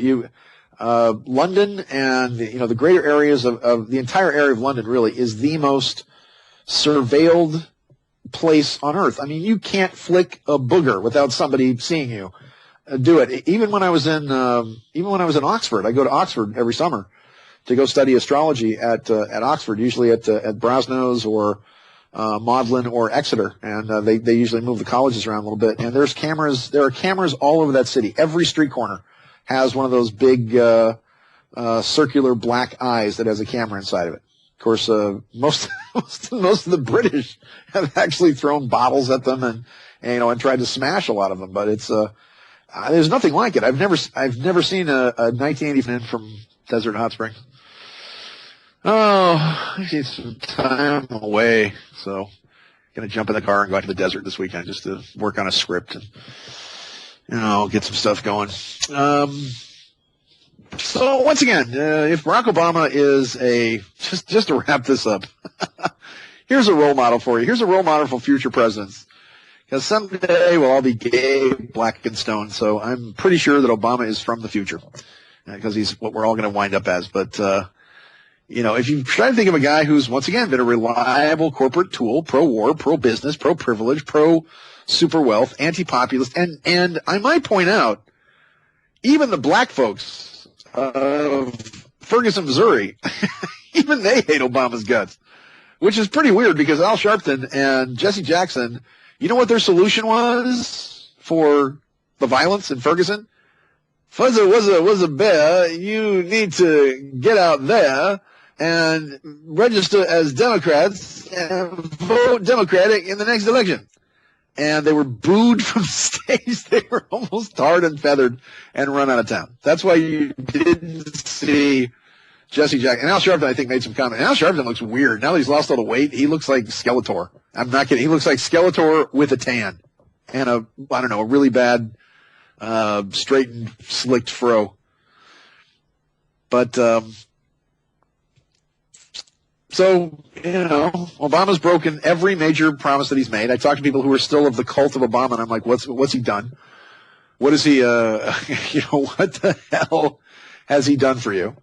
London and the greater areas of the entire area of London really is the most surveilled place on earth. I mean, you can't flick a booger without somebody seeing you do it. Even when I was in Oxford, I go to Oxford every summer to go study astrology at Oxford, usually at Brasenose or Magdalen or Exeter, and they usually move the colleges around a little bit. And there are cameras all over that city. Every street corner has one of those big circular black eyes that has a camera inside of it. Of course, most of the British have actually thrown bottles at them and tried to smash a lot of them. But it's there's nothing like it. I've never seen a 1980 film from Desert Hot Springs. Oh, I need some time away, so gonna jump in the car and go out to the desert this weekend just to work on a script and get some stuff going. So once again, if Barack Obama is just to wrap this up, here's a role model for you. Here's a role model for future presidents. Because someday we'll all be gay, black, and stoned. So I'm pretty sure that Obama is from the future, because he's what we're all going to wind up as. But if you try to think of a guy who's once again been a reliable corporate tool, pro-war, pro-business, pro-privilege, pro-super wealth, anti-populist, and I might point out, even the black folks of Ferguson, Missouri, even they hate Obama's guts, which is pretty weird because Al Sharpton and Jesse Jackson, you know what their solution was for the violence in Ferguson? Fuzzer was a bear. You need to get out there and register as Democrats and vote Democratic in the next election. And they were booed from the stage. They were almost tarred and feathered and run out of town. That's why you didn't see Jesse Jackson. And Al Sharpton, I think, made some comment. And Al Sharpton looks weird. Now that he's lost all the weight, he looks like Skeletor. I'm not kidding. He looks like Skeletor with a tan and a really bad straightened, slicked fro. But So, Obama's broken every major promise that he's made. I talk to people who are still of the cult of Obama, and I'm like, what's he done? What is he, what the hell has he done for you?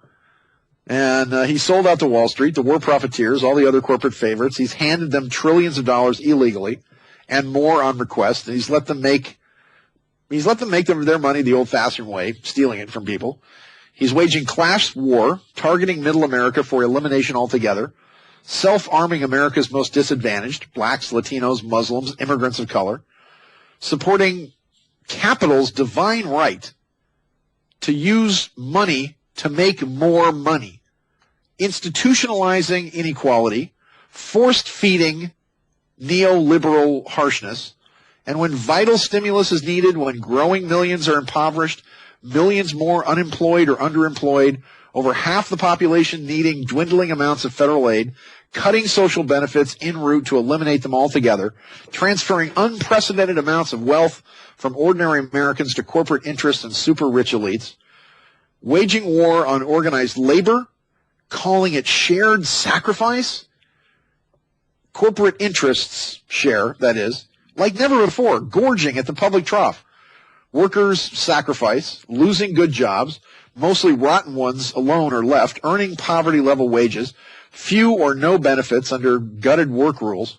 And he sold out to Wall Street, the war profiteers, all the other corporate favorites. He's handed them trillions of dollars illegally and more on request. And he's let them make their money the old-fashioned way, stealing it from people. He's waging class war, targeting middle America for elimination altogether, self-arming America's most disadvantaged, blacks, Latinos, Muslims, immigrants of color, supporting capital's divine right to use money to make more money, institutionalizing inequality, forced feeding neoliberal harshness, and when vital stimulus is needed, when growing millions are impoverished, millions more unemployed or underemployed, over half the population needing dwindling amounts of federal aid, cutting social benefits en route to eliminate them altogether, transferring unprecedented amounts of wealth from ordinary Americans to corporate interests and super rich elites, waging war on organized labor, calling it shared sacrifice, corporate interests share, that is, like never before, gorging at the public trough. Workers sacrifice, losing good jobs, mostly rotten ones alone are left, earning poverty-level wages, few or no benefits under gutted work rules.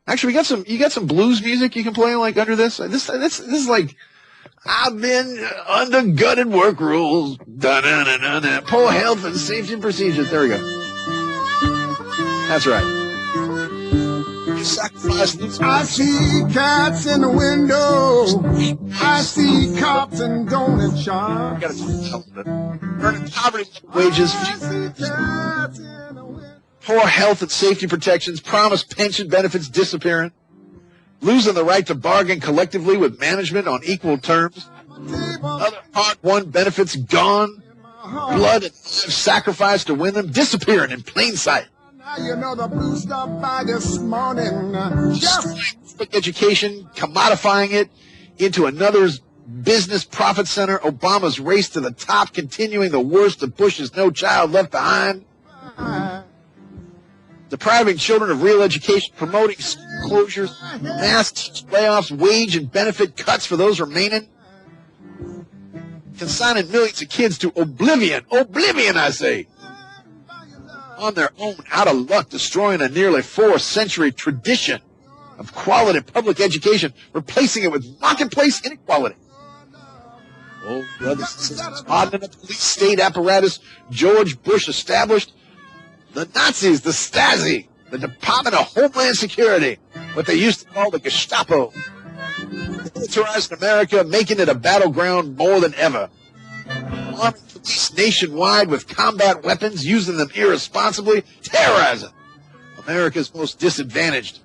Actually, you got some blues music you can play like under this. This is like, I've been under gutted work rules, da-na-na-na-na, poor health and safety procedures. There we go. That's right. Sacrifice. I see cats in the window. I see cops and donut shops. Got to earning poverty wages, poor health and safety protections, promised pension benefits disappearing, losing the right to bargain collectively with management on equal terms, other hard-won benefits gone, blood and sacrifice to win them disappearing in plain sight. You know the blue stuff by this morning. Public education, commodifying it into another's business profit center. Obama's race to the top, continuing the worst of Bush's No Child Left Behind. Depriving children of real education, promoting school closures, mass layoffs, wage and benefit cuts for those remaining. Consigning millions of kids to oblivion. Oblivion, I say. On their own, out of luck, destroying a nearly 4-century tradition of quality public education, replacing it with marketplace inequality. Oh, brothers and sisters, hardening the police state apparatus George Bush established, the Nazis, the Stasi, the Department of Homeland Security, what they used to call the Gestapo, militarizing America, making it a battleground more than ever. Arming police nationwide with combat weapons, using them irresponsibly, terrorizing America's most disadvantaged,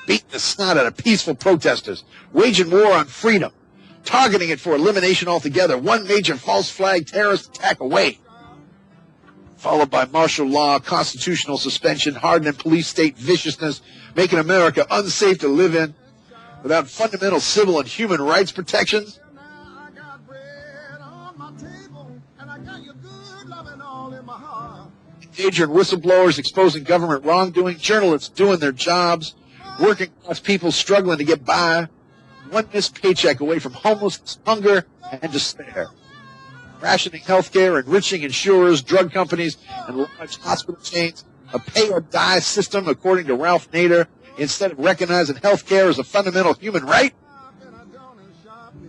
beating the snot out of peaceful protesters, waging war on freedom, targeting it for elimination altogether, one major false flag terrorist attack away, followed by martial law, constitutional suspension, hardening police state viciousness, making America unsafe to live in, without fundamental civil and human rights protections. Engaging whistleblowers, exposing government wrongdoing, journalists doing their jobs, working class people struggling to get by, one missed paycheck away from homelessness, hunger, and despair. Rationing health care, enriching insurers, drug companies, and large hospital chains, a pay-or-die system, according to Ralph Nader, instead of recognizing health care as a fundamental human right.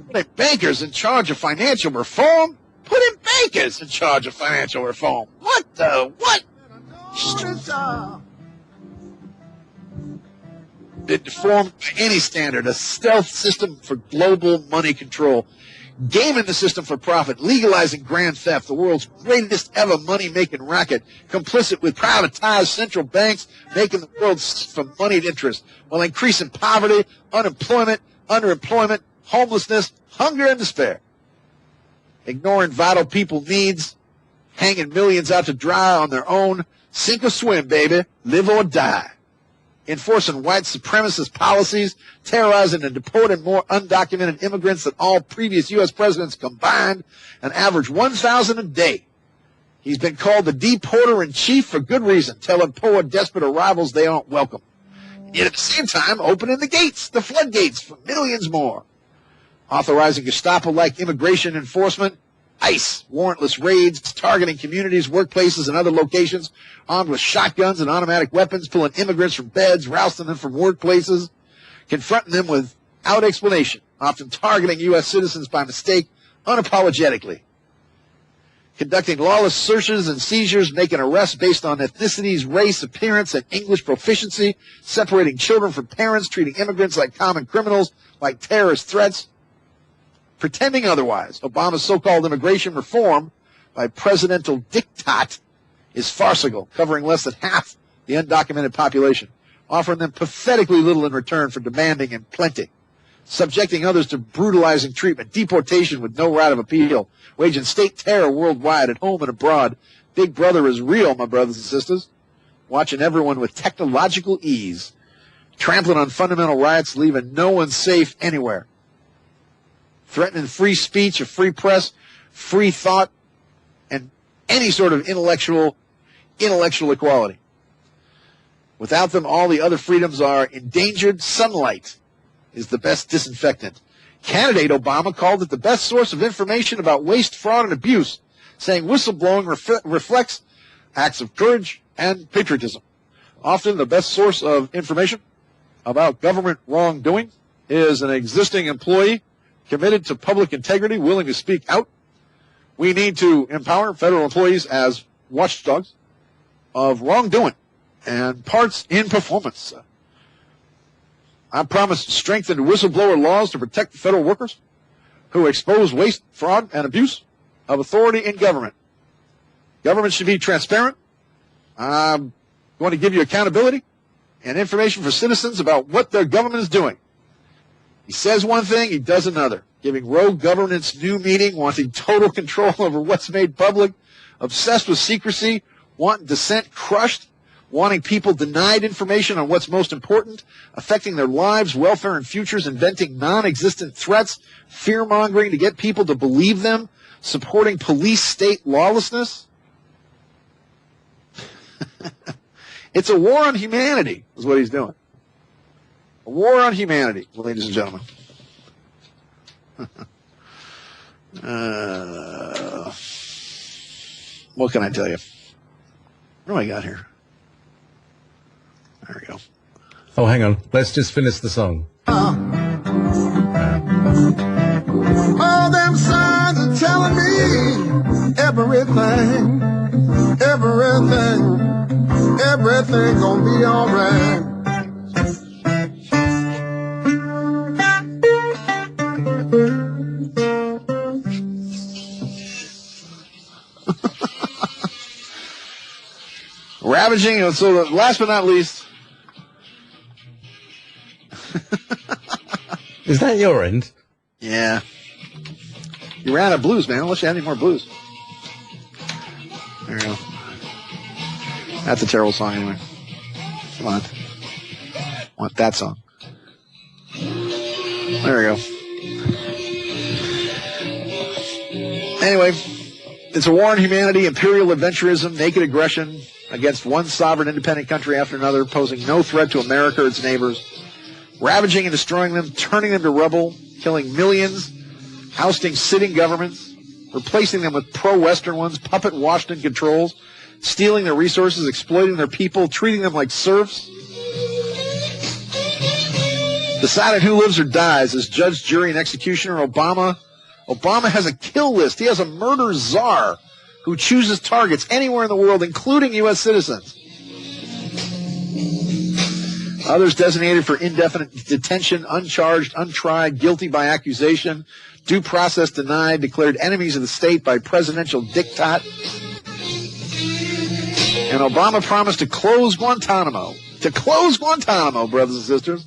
Putting bankers in charge of financial reform? Putting bankers in charge of financial reform. What the what? Been deformed by any standard, a stealth system for global money control, gaming the system for profit, legalizing grand theft, the world's greatest ever money-making racket, complicit with privatized central banks, making the world for moneyed interest, while increasing poverty, unemployment, underemployment, homelessness, hunger, and despair. Ignoring vital people needs, hanging millions out to dry on their own, sink or swim, baby, live or die. Enforcing white supremacist policies, terrorizing and deporting more undocumented immigrants than all previous U.S. presidents combined, an average 1,000 a day. He's been called the deporter-in-chief for good reason, telling poor, desperate arrivals they aren't welcome. Yet at the same time, opening the gates, the floodgates, for millions more. Authorizing Gestapo-like immigration enforcement, ICE, warrantless raids, targeting communities, workplaces, and other locations, armed with shotguns and automatic weapons, pulling immigrants from beds, rousting them from workplaces, confronting them without explanation, often targeting U.S. citizens by mistake, unapologetically. Conducting lawless searches and seizures, making arrests based on ethnicities, race, appearance, and English proficiency, separating children from parents, treating immigrants like common criminals, like terrorist threats, pretending otherwise. Obama's so-called immigration reform by presidential diktat is farcical, covering less than half the undocumented population, offering them pathetically little in return for demanding and plenty, subjecting others to brutalizing treatment, deportation with no right of appeal, waging state terror worldwide, at home and abroad. Big Brother is real, my brothers and sisters, watching everyone with technological ease, trampling on fundamental rights, leaving no one safe anywhere, threatening free speech, a free press, free thought, and any sort of intellectual equality. Without them, all the other freedoms are endangered. Sunlight is the best disinfectant. Candidate Obama called it the best source of information about waste, fraud, and abuse, saying whistleblowing reflects acts of courage and patriotism. Often the best source of information about government wrongdoing is an existing employee committed to public integrity, willing to speak out. We need to empower federal employees as watchdogs of wrongdoing and parts in performance. I promise strengthened whistleblower laws to protect the federal workers who expose waste, fraud, and abuse of authority in government. Government should be transparent. I'm going to give you accountability and information for citizens about what their government is doing. He says one thing, he does another, giving rogue governance new meaning, wanting total control over what's made public, obsessed with secrecy, wanting dissent crushed, wanting people denied information on what's most important, affecting their lives, welfare, and futures, inventing non-existent threats, fear-mongering to get people to believe them, supporting police-state lawlessness. It's a war on humanity, is what he's doing. A war on humanity, ladies and gentlemen. What can I tell you? What do I got here? There we go. Oh, hang on. Let's just finish the song. All them signs are telling me everything gonna be all right. Ravaging, so last but not least. Is that your end? Yeah. You ran out of blues, man. Unless you had any more blues. There you go. That's a terrible song anyway. Come on. Want that song. There we go. Anyway, it's a war on humanity, imperial adventurism, naked aggression against one sovereign independent country after another, posing no threat to America or its neighbors, ravaging and destroying them, turning them to rubble, killing millions, ousting sitting governments, replacing them with pro-Western ones, puppet Washington controls, stealing their resources, exploiting their people, treating them like serfs. Deciding who lives or dies as judge, jury, and executioner. Obama has a kill list. He has a murder czar who chooses targets anywhere in the world, including U.S. citizens. Others designated for indefinite detention, uncharged, untried, guilty by accusation, due process denied, declared enemies of the state by presidential diktat. And Obama promised to close Guantanamo. To close Guantanamo, brothers and sisters.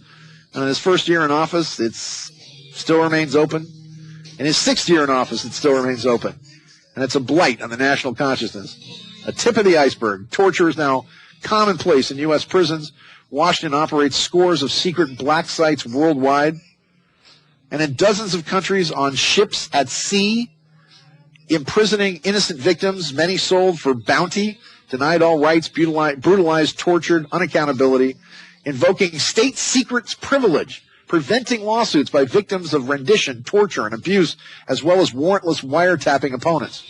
And in his first year in office, it still remains open. In his sixth year in office, it still remains open. And it's a blight on the national consciousness. A tip of the iceberg. Torture is now commonplace in U.S. prisons. Washington operates scores of secret black sites worldwide. And in dozens of countries on ships at sea, imprisoning innocent victims, many sold for bounty, denied all rights, brutalized, tortured, unaccountability, invoking state secrets privilege, preventing lawsuits by victims of rendition, torture, and abuse, as well as warrantless wiretapping opponents.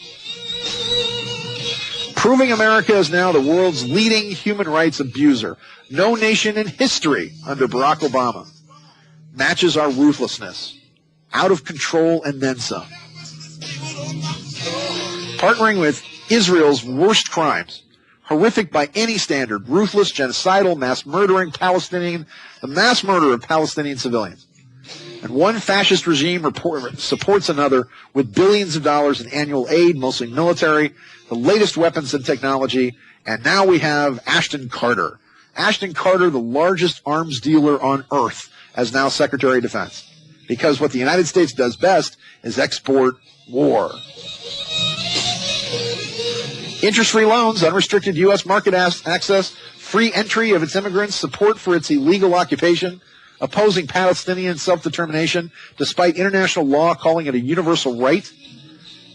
Proving America is now the world's leading human rights abuser. No nation in history under Barack Obama matches our ruthlessness. Out of control and then some. Partnering with Israel's worst crimes, horrific by any standard, ruthless, genocidal, mass murdering Palestinian, the mass murder of Palestinian civilians. And one fascist regime supports another with billions of dollars in annual aid, mostly military, the latest weapons and technology, and now we have Ashton Carter. Ashton Carter, the largest arms dealer on earth, as now Secretary of Defense. Because what the United States does best is export war. Interest-free loans, unrestricted U.S. market access, free entry of its immigrants, support for its illegal occupation, opposing Palestinian self-determination, despite international law calling it a universal right.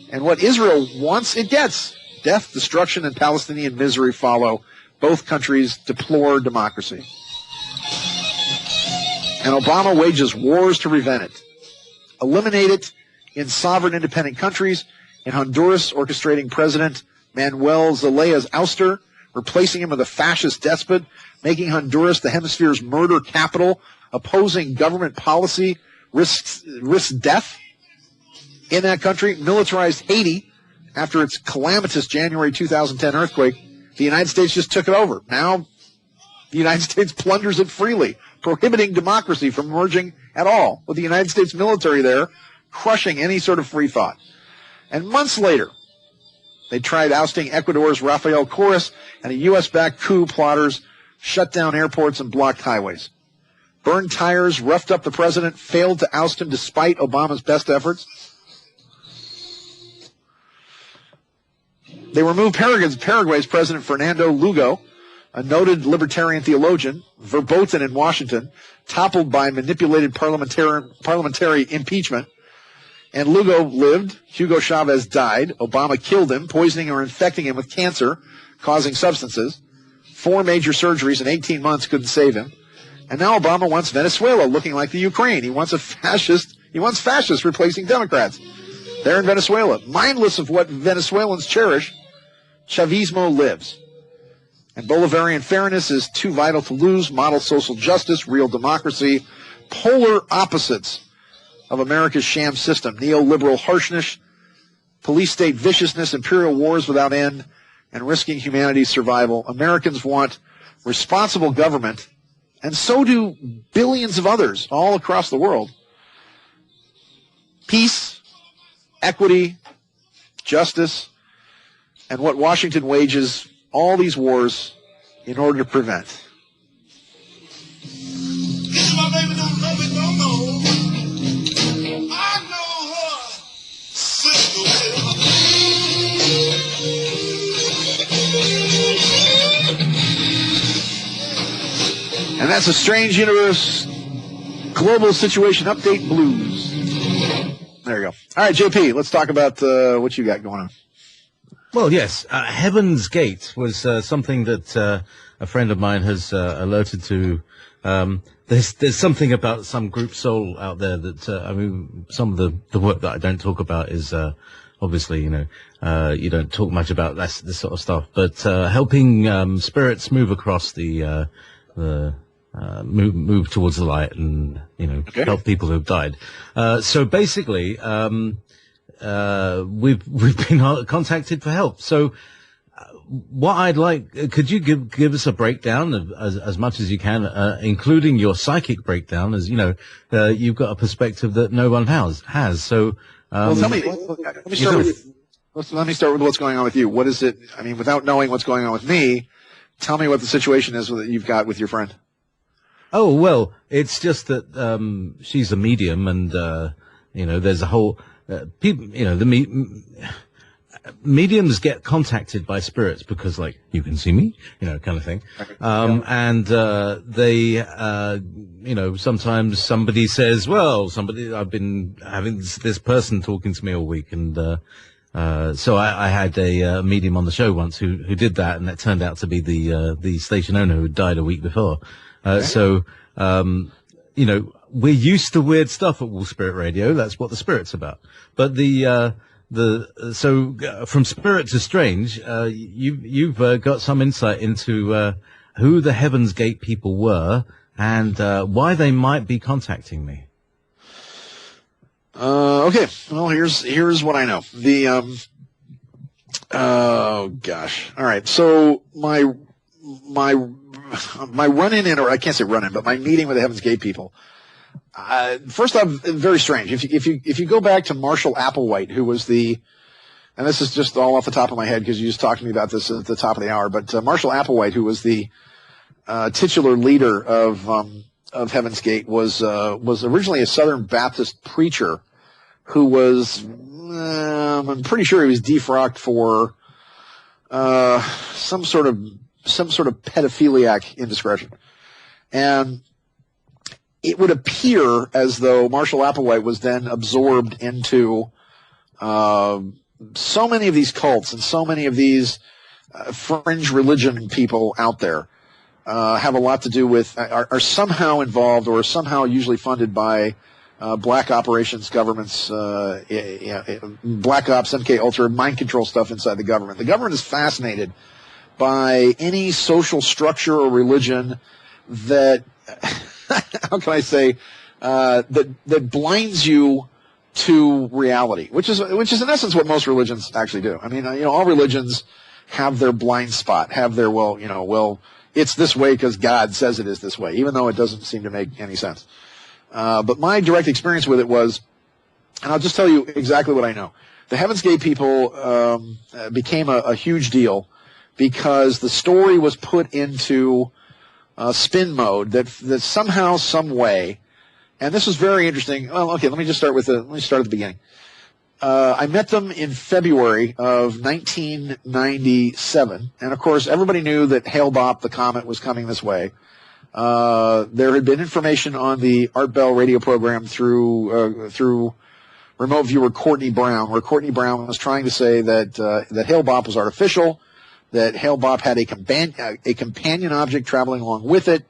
And what Israel wants, it gets. Death, destruction, and Palestinian misery follow. Both countries deplore democracy. And Obama wages wars to prevent it. Eliminate it in sovereign independent countries. In Honduras, orchestrating President Manuel Zelea's ouster, replacing him with a fascist despot, making Honduras the hemisphere's murder capital, opposing government policy, risks death in that country, militarized Haiti after its calamitous January 2010 earthquake. The United States just took it over. Now the United States plunders it freely, prohibiting democracy from emerging at all, with the United States military there crushing any sort of free thought. And months later, they tried ousting Ecuador's Rafael Corres, and a U.S.-backed coup plotters shut down airports and blocked highways. Burned tires, roughed up the president, failed to oust him despite Obama's best efforts. They removed Paraguay's President Fernando Lugo, a noted libertarian theologian, verboten in Washington, toppled by manipulated parliamentary impeachment. And Lugo lived. Hugo Chavez died. Obama killed him, poisoning or infecting him with cancer, causing substances. 4 major surgeries in 18 months couldn't save him. And now Obama wants Venezuela looking like the Ukraine. He wants fascists replacing Democrats. There in Venezuela, mindless of what Venezuelans cherish, Chavismo lives. And Bolivarian fairness is too vital to lose. Model social justice, real democracy, polar opposites of America's sham system. Neoliberal harshness, police state viciousness, imperial wars without end, and risking humanity's survival. Americans want responsible government, and so do billions of others all across the world. Peace, equity, justice, and what Washington wages all these wars in order to prevent. My baby don't love it no more. I know her sister will. And that's a Strange Universe Global Situation Update Blues. There you go. All right, JP, let's talk about what you got going on. Well, yes, Heaven's Gate was something that a friend of mine has alerted to. There's something about some group soul out there that I mean, some of the work that I don't talk about is obviously, you don't talk much about this sort of stuff, but helping spirits move across the move towards the light and help people who've died. So basically, we've been contacted for help. So what I'd like, could you give us a breakdown of as much as you can, including your psychic breakdown, as you've got a perspective that no one has. So well, tell me. Let me start with what's going on with you. What is it? I mean, without knowing what's going on with me, tell me what the situation is that you've got with your friend. Oh, well, it's just that she's a medium, and there's a whole people. Mediums get contacted by spirits because, like, you can see me, kind of thing. And they, sometimes somebody says, well, I've been having this person talking to me all week, and So I had a medium on the show once who did that, and that turned out to be the station owner who had died a week before. So, we're used to weird stuff at Wolf Spirit Radio. That's what the Spirit's about. But from Spirit to Strange, you've got some insight into who the Heaven's Gate people were and why they might be contacting me. Okay. Well, here's what I know. Oh gosh. All right. So my run-in, or I can't say run-in, but my meeting with the Heaven's Gate people. First off, very strange. If you go back to Marshall Applewhite, who was and this is just all off the top of my head because you just talked to me about this at the top of the hour, but Marshall Applewhite, who was the titular leader of Heaven's Gate, was originally a Southern Baptist preacher who was, I'm pretty sure he was defrocked for some sort of pedophiliac indiscretion, and it would appear as though Marshall Applewhite was then absorbed into so many of these cults and so many of these fringe religion people out there have a lot to do with, are somehow involved or somehow usually funded by black operations governments, black ops, MK Ultra, mind control stuff inside the government. The government is fascinated by any social structure or religion that how can I say, that blinds you to reality, which is in essence what most religions actually do. I mean, all religions have their blind spot, have their, it's this way because God says it is this way, even though it doesn't seem to make any sense. But my direct experience with it was, and I'll just tell you exactly what I know. The Heaven's Gate people became a huge deal because the story was put into spin mode that somehow, some way, and this was very interesting. Well, okay, let me start at the beginning. I met them in February of 1997, and of course, everybody knew that Hale-Bopp, the comet, was coming this way. There had been information on the Art Bell radio program through remote viewer Courtney Brown, where Courtney Brown was trying to say that Hale-Bopp was artificial, that Hale-Bopp had a companion object traveling along with it,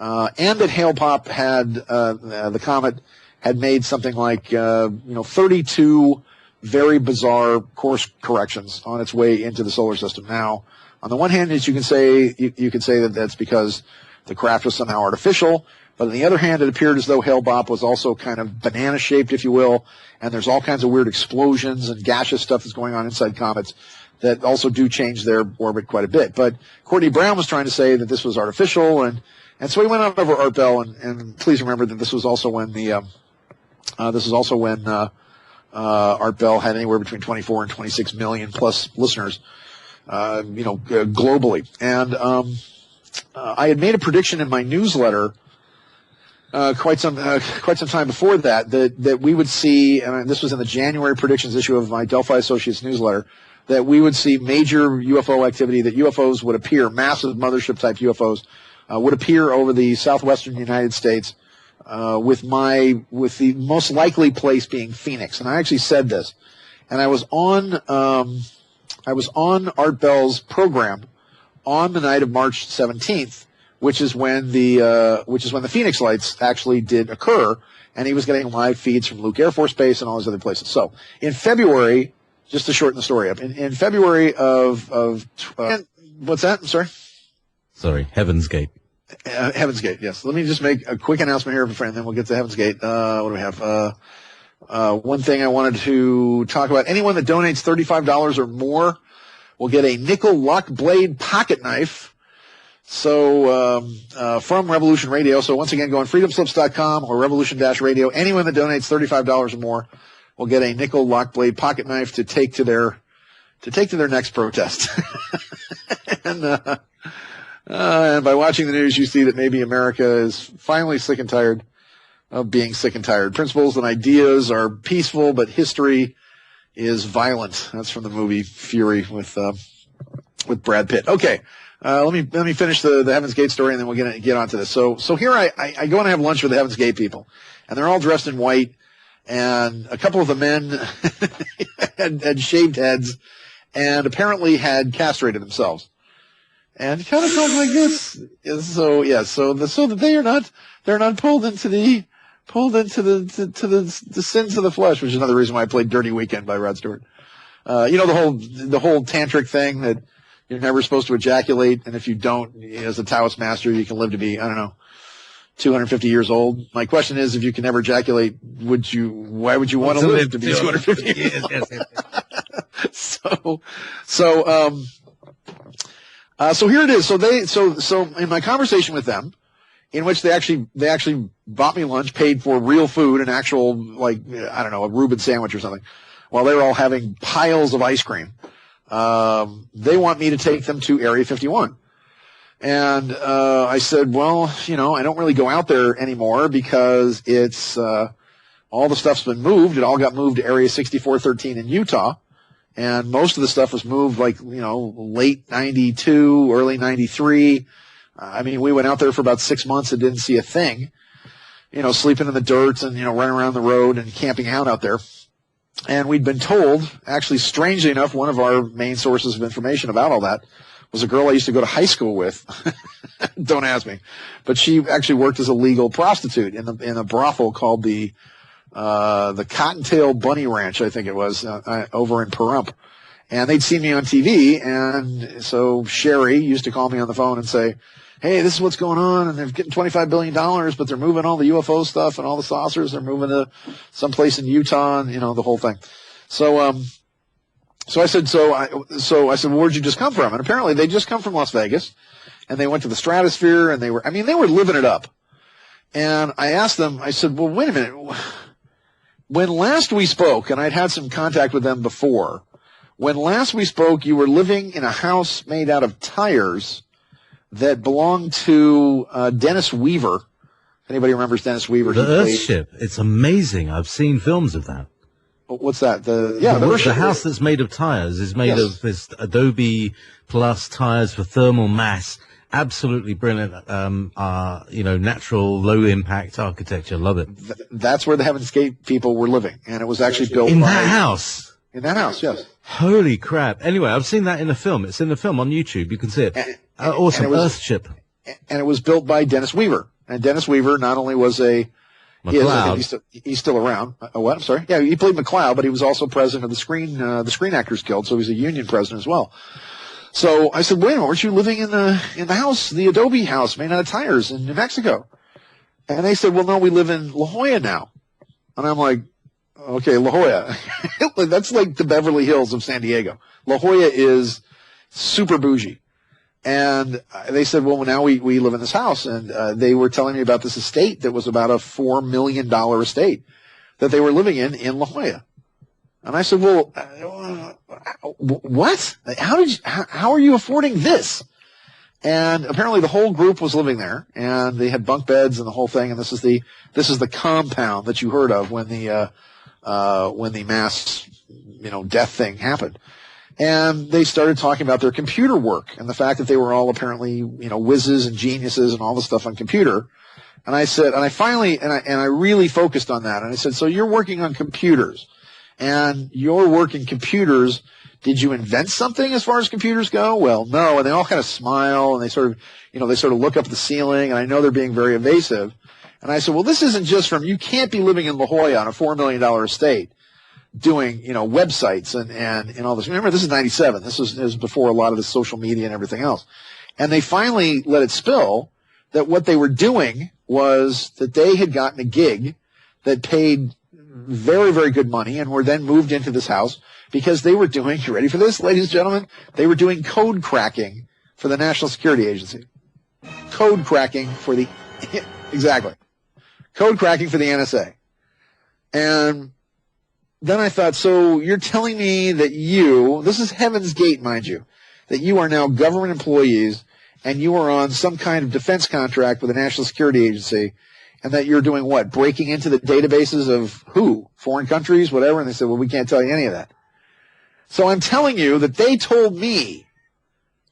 and that Hale-Bopp had the comet had made something like 32 very bizarre course corrections on its way into the solar system. Now, on the one hand, as you can say that that's because the craft was somehow artificial, but on the other hand, it appeared as though Hale-Bopp was also kind of banana-shaped, if you will, and there's all kinds of weird explosions and gaseous stuff that's going on inside comets that also do change their orbit quite a bit. But Courtney Brown was trying to say that this was artificial, and so he went on over Art Bell, and please remember that this was also when Art Bell had anywhere between 24 and 26 million plus listeners, globally. And I had made a prediction in my newsletter quite some time before that we would see, and this was in the January predictions issue of my Delphi Associates newsletter, that we would see major UFO activity, that UFOs would appear, massive mothership type UFOs would appear over the southwestern United States, with the most likely place being Phoenix. And I actually said this, and I was on Art Bell's program on the night of March 17th, which is when the Phoenix lights actually did occur, and he was getting live feeds from Luke Air Force Base and all those other places. So in February, just to shorten the story up, in February of what's that? I'm sorry. Sorry, Heaven's Gate. Heaven's Gate, yes. Let me just make a quick announcement here, and then we'll get to Heaven's Gate. What do we have? One thing I wanted to talk about. Anyone that donates $35 or more will get a nickel lock blade pocket knife. So, from Revolution Radio. So once again, go on freedomslips.com or Revolution-Radio. Anyone that donates $35 or more will get a nickel lock blade pocket knife to take to their next protest. And by watching the news, you see that maybe America is finally sick and tired of being sick and tired. Principles and ideas are peaceful, but history is violent. That's from the movie Fury with Brad Pitt. Okay, let me finish the Heaven's Gate story, and then we'll get onto this. So here I go and I have lunch with the Heaven's Gate people, and they're all dressed in white, and a couple of the men had shaved heads and apparently had castrated themselves. And it kind of felt like this. So that they're not pulled into the sins of the flesh, which is another reason why I played Dirty Weekend by Rod Stewart. The whole tantric thing that you're never supposed to ejaculate, and if you don't, as a Taoist master, you can live to be, 250 years old. My question is, if you can never ejaculate, why would you want to live to be 250 years old? So here it is. So in my conversation with them, in which they actually bought me lunch, paid for real food, an actual, a Reuben sandwich or something, while they were all having piles of ice cream. They want me to take them to Area 51. And I said, well, I don't really go out there anymore because it's all the stuff's been moved. It all got moved to Area 6413 in Utah. And most of the stuff was moved late 92, early 93. We went out there for about 6 months and didn't see a thing, sleeping in the dirt and, running around the road and camping out there. And we'd been told, actually, strangely enough, one of our main sources of information about all that was a girl I used to go to high school with. Don't ask me. But she actually worked as a legal prostitute in a brothel called the Cottontail Bunny Ranch, I think it was, over in Pahrump. And they'd seen me on TV, and so Sherry used to call me on the phone and say, hey, this is what's going on, and they're getting $25 billion, but they're moving all the UFO stuff and all the saucers. They're moving to someplace in Utah, and, the whole thing. So I said, well, where'd you just come from? And apparently they just come from Las Vegas, and they went to the Stratosphere, and they were living it up. And I asked them, I said, well, wait a minute. When last we spoke, and I'd had some contact with them before, when last we spoke, you were living in a house made out of tires that belonged to Dennis Weaver. If anybody remembers Dennis Weaver, the Earthship. It's amazing. I've seen films of that. What's that? The house that's made of tires is made of this Adobe Plus tires for thermal mass. Absolutely brilliant. Natural low impact architecture. Love it. That's where the Heaven's Gate people were living, and it was actually built in that house. In that house, yes. Holy crap! Anyway, I've seen that in the film. It's in the film on YouTube. You can see it. Awesome. Earthship. And it was built by Dennis Weaver. And Dennis Weaver not only was he's still around. What? I'm sorry. Yeah, he played McLeod, but he was also president of the Screen Actors Guild, so he's a union president as well. So I said, wait a minute, weren't you living in the house, the Adobe house made out of tires in New Mexico? And they said, well, no, we live in La Jolla now. And I'm like, okay, La Jolla. That's like the Beverly Hills of San Diego. La Jolla is super bougie. And they said, well, now we live in this house. And they were telling me about this estate that was about a $4 million estate that they were living in La Jolla. And I said, well, what? How are you affording this? And apparently the whole group was living there, and they had bunk beds and the whole thing. And this is the compound that you heard of when the mass, death thing happened. And they started talking about their computer work and the fact that they were all apparently, whizzes and geniuses and all the stuff on computer. And I said, and I really focused on that. And I said, so you're working on computers. And your work in computers, did you invent something as far as computers go? Well, no. And they all kind of smile, and they sort of look up at the ceiling, and I know they're being very evasive. And I said, well, this isn't just you can't be living in La Jolla on a $4 million estate doing, websites and all this. Remember, this is 97. This was before a lot of the social media and everything else. And they finally let it spill that what they were doing was that they had gotten a gig that paid very, very good money and were then moved into this house because they were doing, you ready for this, ladies and gentlemen? They were doing code cracking for the National Security Agency. Code cracking for the, exactly. Code cracking for the NSA. And then I thought, so you're telling me that this is Heaven's Gate, mind you, that you are now government employees and you are on some kind of defense contract with the National Security Agency, and that you're doing what? Breaking into the databases of who? Foreign countries, whatever? And they said, well, we can't tell you any of that. So I'm telling you that they told me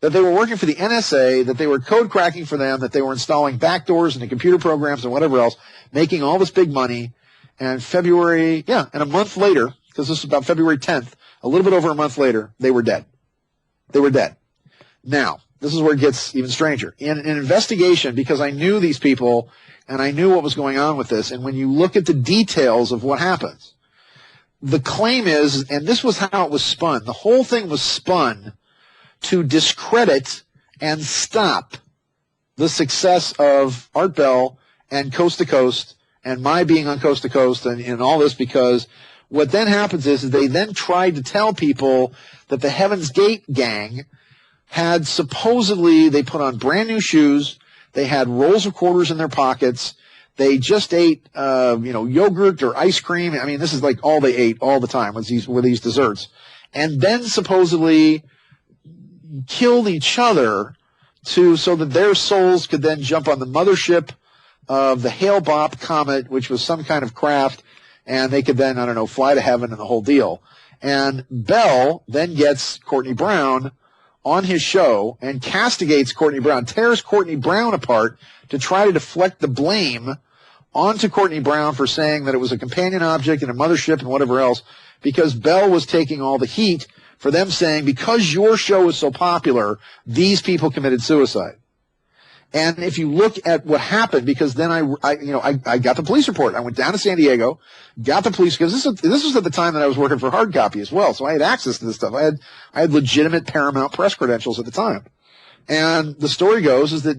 that they were working for the NSA, that they were code cracking for them, that they were installing backdoors into computer programs and whatever else, making all this big money, And and a month later, because this was about February 10th, a little bit over a month later, they were dead. They were dead. Now, this is where it gets even stranger. In an investigation, because I knew these people and I knew what was going on with this, and when you look at the details of what happens, the claim is, and this was how it was spun, the whole thing was spun to discredit and stop the success of Art Bell and Coast to Coast and my being on Coast to Coast and all this, because what then happens is they then tried to tell people that the Heaven's Gate gang had supposedly, they put on brand new shoes, they had rolls of quarters in their pockets, they just ate, yogurt or ice cream. I mean, this is like all they ate all the time with these desserts. And then supposedly killed each other so that their souls could then jump on the mothership of the Hale-Bopp comet, which was some kind of craft, and they could then, fly to heaven and the whole deal. And Bell then gets Courtney Brown on his show and castigates Courtney Brown, tears Courtney Brown apart to try to deflect the blame onto Courtney Brown for saying that it was a companion object and a mothership and whatever else, because Bell was taking all the heat for them saying, because your show is so popular, these people committed suicide. And if you look at what happened, because then I got the police report. I went down to San Diego, got the police, because this was at the time that I was working for hard copy as well, so I had access to this stuff. I had legitimate Paramount press credentials at the time. And the story goes is that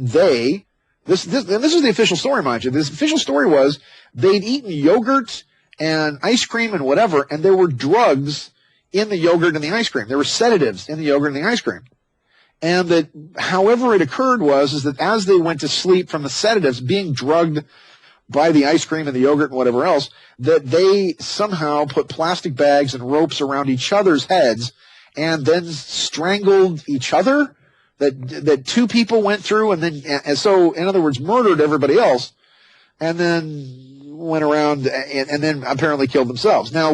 this is the official story, mind you. This official story was they'd eaten yogurt and ice cream and whatever, and there were drugs in the yogurt and the ice cream. There were sedatives in the yogurt and the ice cream. And that however it occurred is that as they went to sleep from the sedatives, being drugged by the ice cream and the yogurt and whatever else, that they somehow put plastic bags and ropes around each other's heads and then strangled each other, that two people went through and so, in other words, murdered everybody else, and then went around and then apparently killed themselves. Now,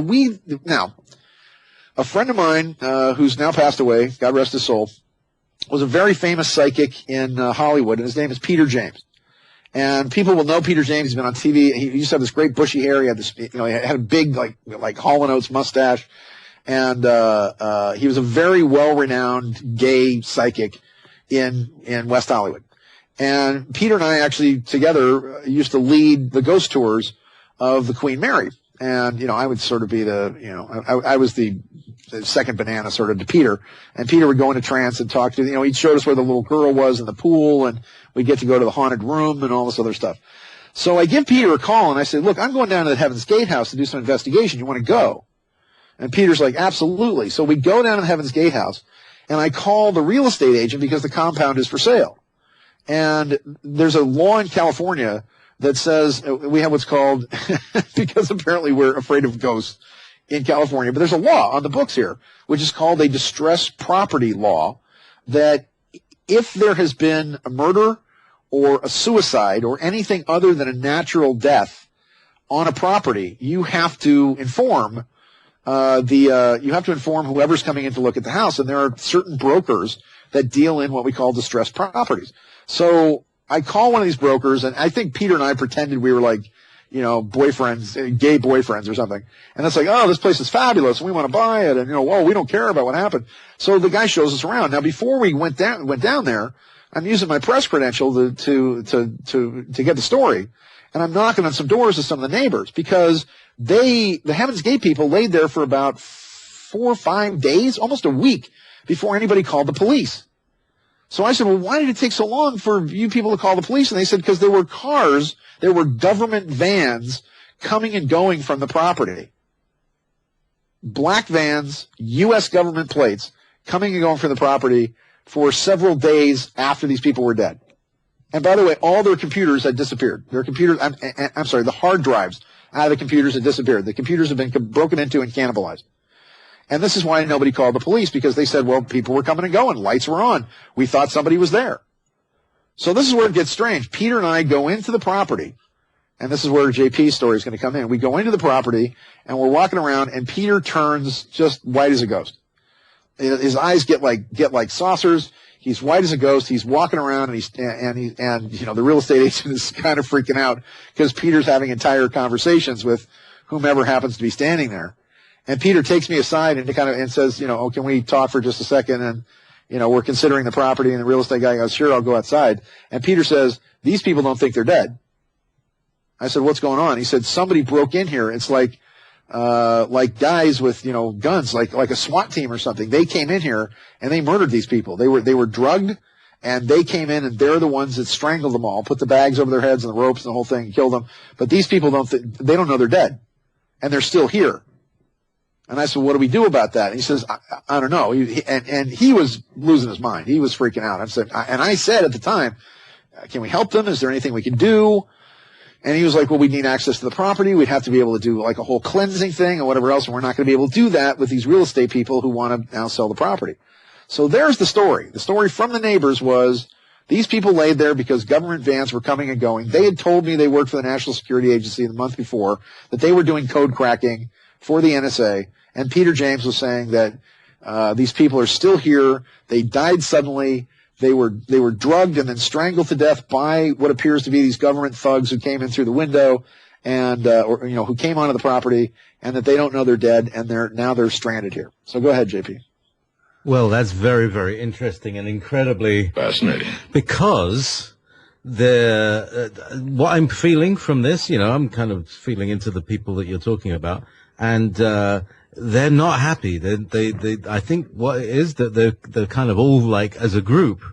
a friend of mine who's now passed away, God rest his soul, was a very famous psychic in Hollywood, and his name is Peter James. And people will know Peter James. He's been on TV. He used to have this great bushy hair. He had this, he had a big, like Hall & Oates mustache. And he was a very well-renowned gay psychic in West Hollywood. And Peter and I actually together used to lead the ghost tours of the Queen Mary. And, I would sort of be I was the second banana sort of to Peter. And Peter would go into trance and talk to, he showed us where the little girl was in the pool, and we'd get to go to the haunted room and all this other stuff. So I give Peter a call and I said, look, I'm going down to the Heaven's Gate house to do some investigation. You want to go? And Peter's like, absolutely. So we go down to the Heaven's Gate house, and I call the real estate agent because the compound is for sale. And there's a law in California that says we have what's called, because apparently we're afraid of ghosts in California, but there's a law on the books here, which is called a distressed property law, that if there has been a murder or a suicide or anything other than a natural death on a property, you have to inform whoever's coming in to look at the house. And there are certain brokers that deal in what we call distressed properties. So I call one of these brokers, and I think Peter and I pretended we were like, boyfriends, gay boyfriends or something. And it's like, oh, this place is fabulous, and we want to buy it, and we don't care about what happened. So the guy shows us around. Now, before we went down there, I'm using my press credential to get the story, and I'm knocking on some doors of some of the neighbors, because the Heaven's Gate people laid there for about 4 or 5 days, almost a week, before anybody called the police. So I said, well, why did it take so long for you people to call the police? And they said, because there were government vans coming and going from the property. Black vans, U.S. government plates, coming and going from the property for several days after these people were dead. And by the way, all their computers had disappeared. The hard drives out of the computers had disappeared. The computers have been broken into and cannibalized. And this is why nobody called the police, because they said, well, people were coming and going. Lights were on. We thought somebody was there. So this is where it gets strange. Peter and I go into the property, and this is where JP's story is going to come in. We go into the property, and we're walking around, and Peter turns just white as a ghost. His eyes get like saucers. He's white as a ghost. He's walking around, and the real estate agent is kind of freaking out because Peter's having entire conversations with whomever happens to be standing there. And Peter takes me aside and says, oh, can we talk for just a second? And, we're considering the property, and the real estate guy goes, sure, I'll go outside. And Peter says, these people don't think they're dead. I said, what's going on? He said, somebody broke in here. It's like guys with, guns, like a SWAT team or something. They came in here and they murdered these people. They were drugged, and they came in, and they're the ones that strangled them all, put the bags over their heads and the ropes and the whole thing and killed them. But these people they don't know they're dead, and they're still here. And I said, what do we do about that? And he says, I don't know. And he was losing his mind. He was freaking out. I said at the time, can we help them? Is there anything we can do? And he was like, well, we need access to the property. We'd have to be able to do like a whole cleansing thing or whatever else. And we're not going to be able to do that with these real estate people who want to now sell the property. So there's the story. The story from the neighbors was these people laid there because government vans were coming and going. They had told me they worked for the National Security Agency the month before, that they were doing code cracking for the NSA. And Peter James was saying that these people are still here. They died suddenly. They were drugged and then strangled to death by what appears to be these government thugs who came in through the window and who came onto the property, and that they don't know they're dead, and they're stranded here. So go ahead, JP. Well, that's very, very interesting and incredibly Fascinating. because what I'm feeling from this, I'm kind of feeling into the people that you're talking about, and they're not happy. I think what it is that they're kind of all like, as a group,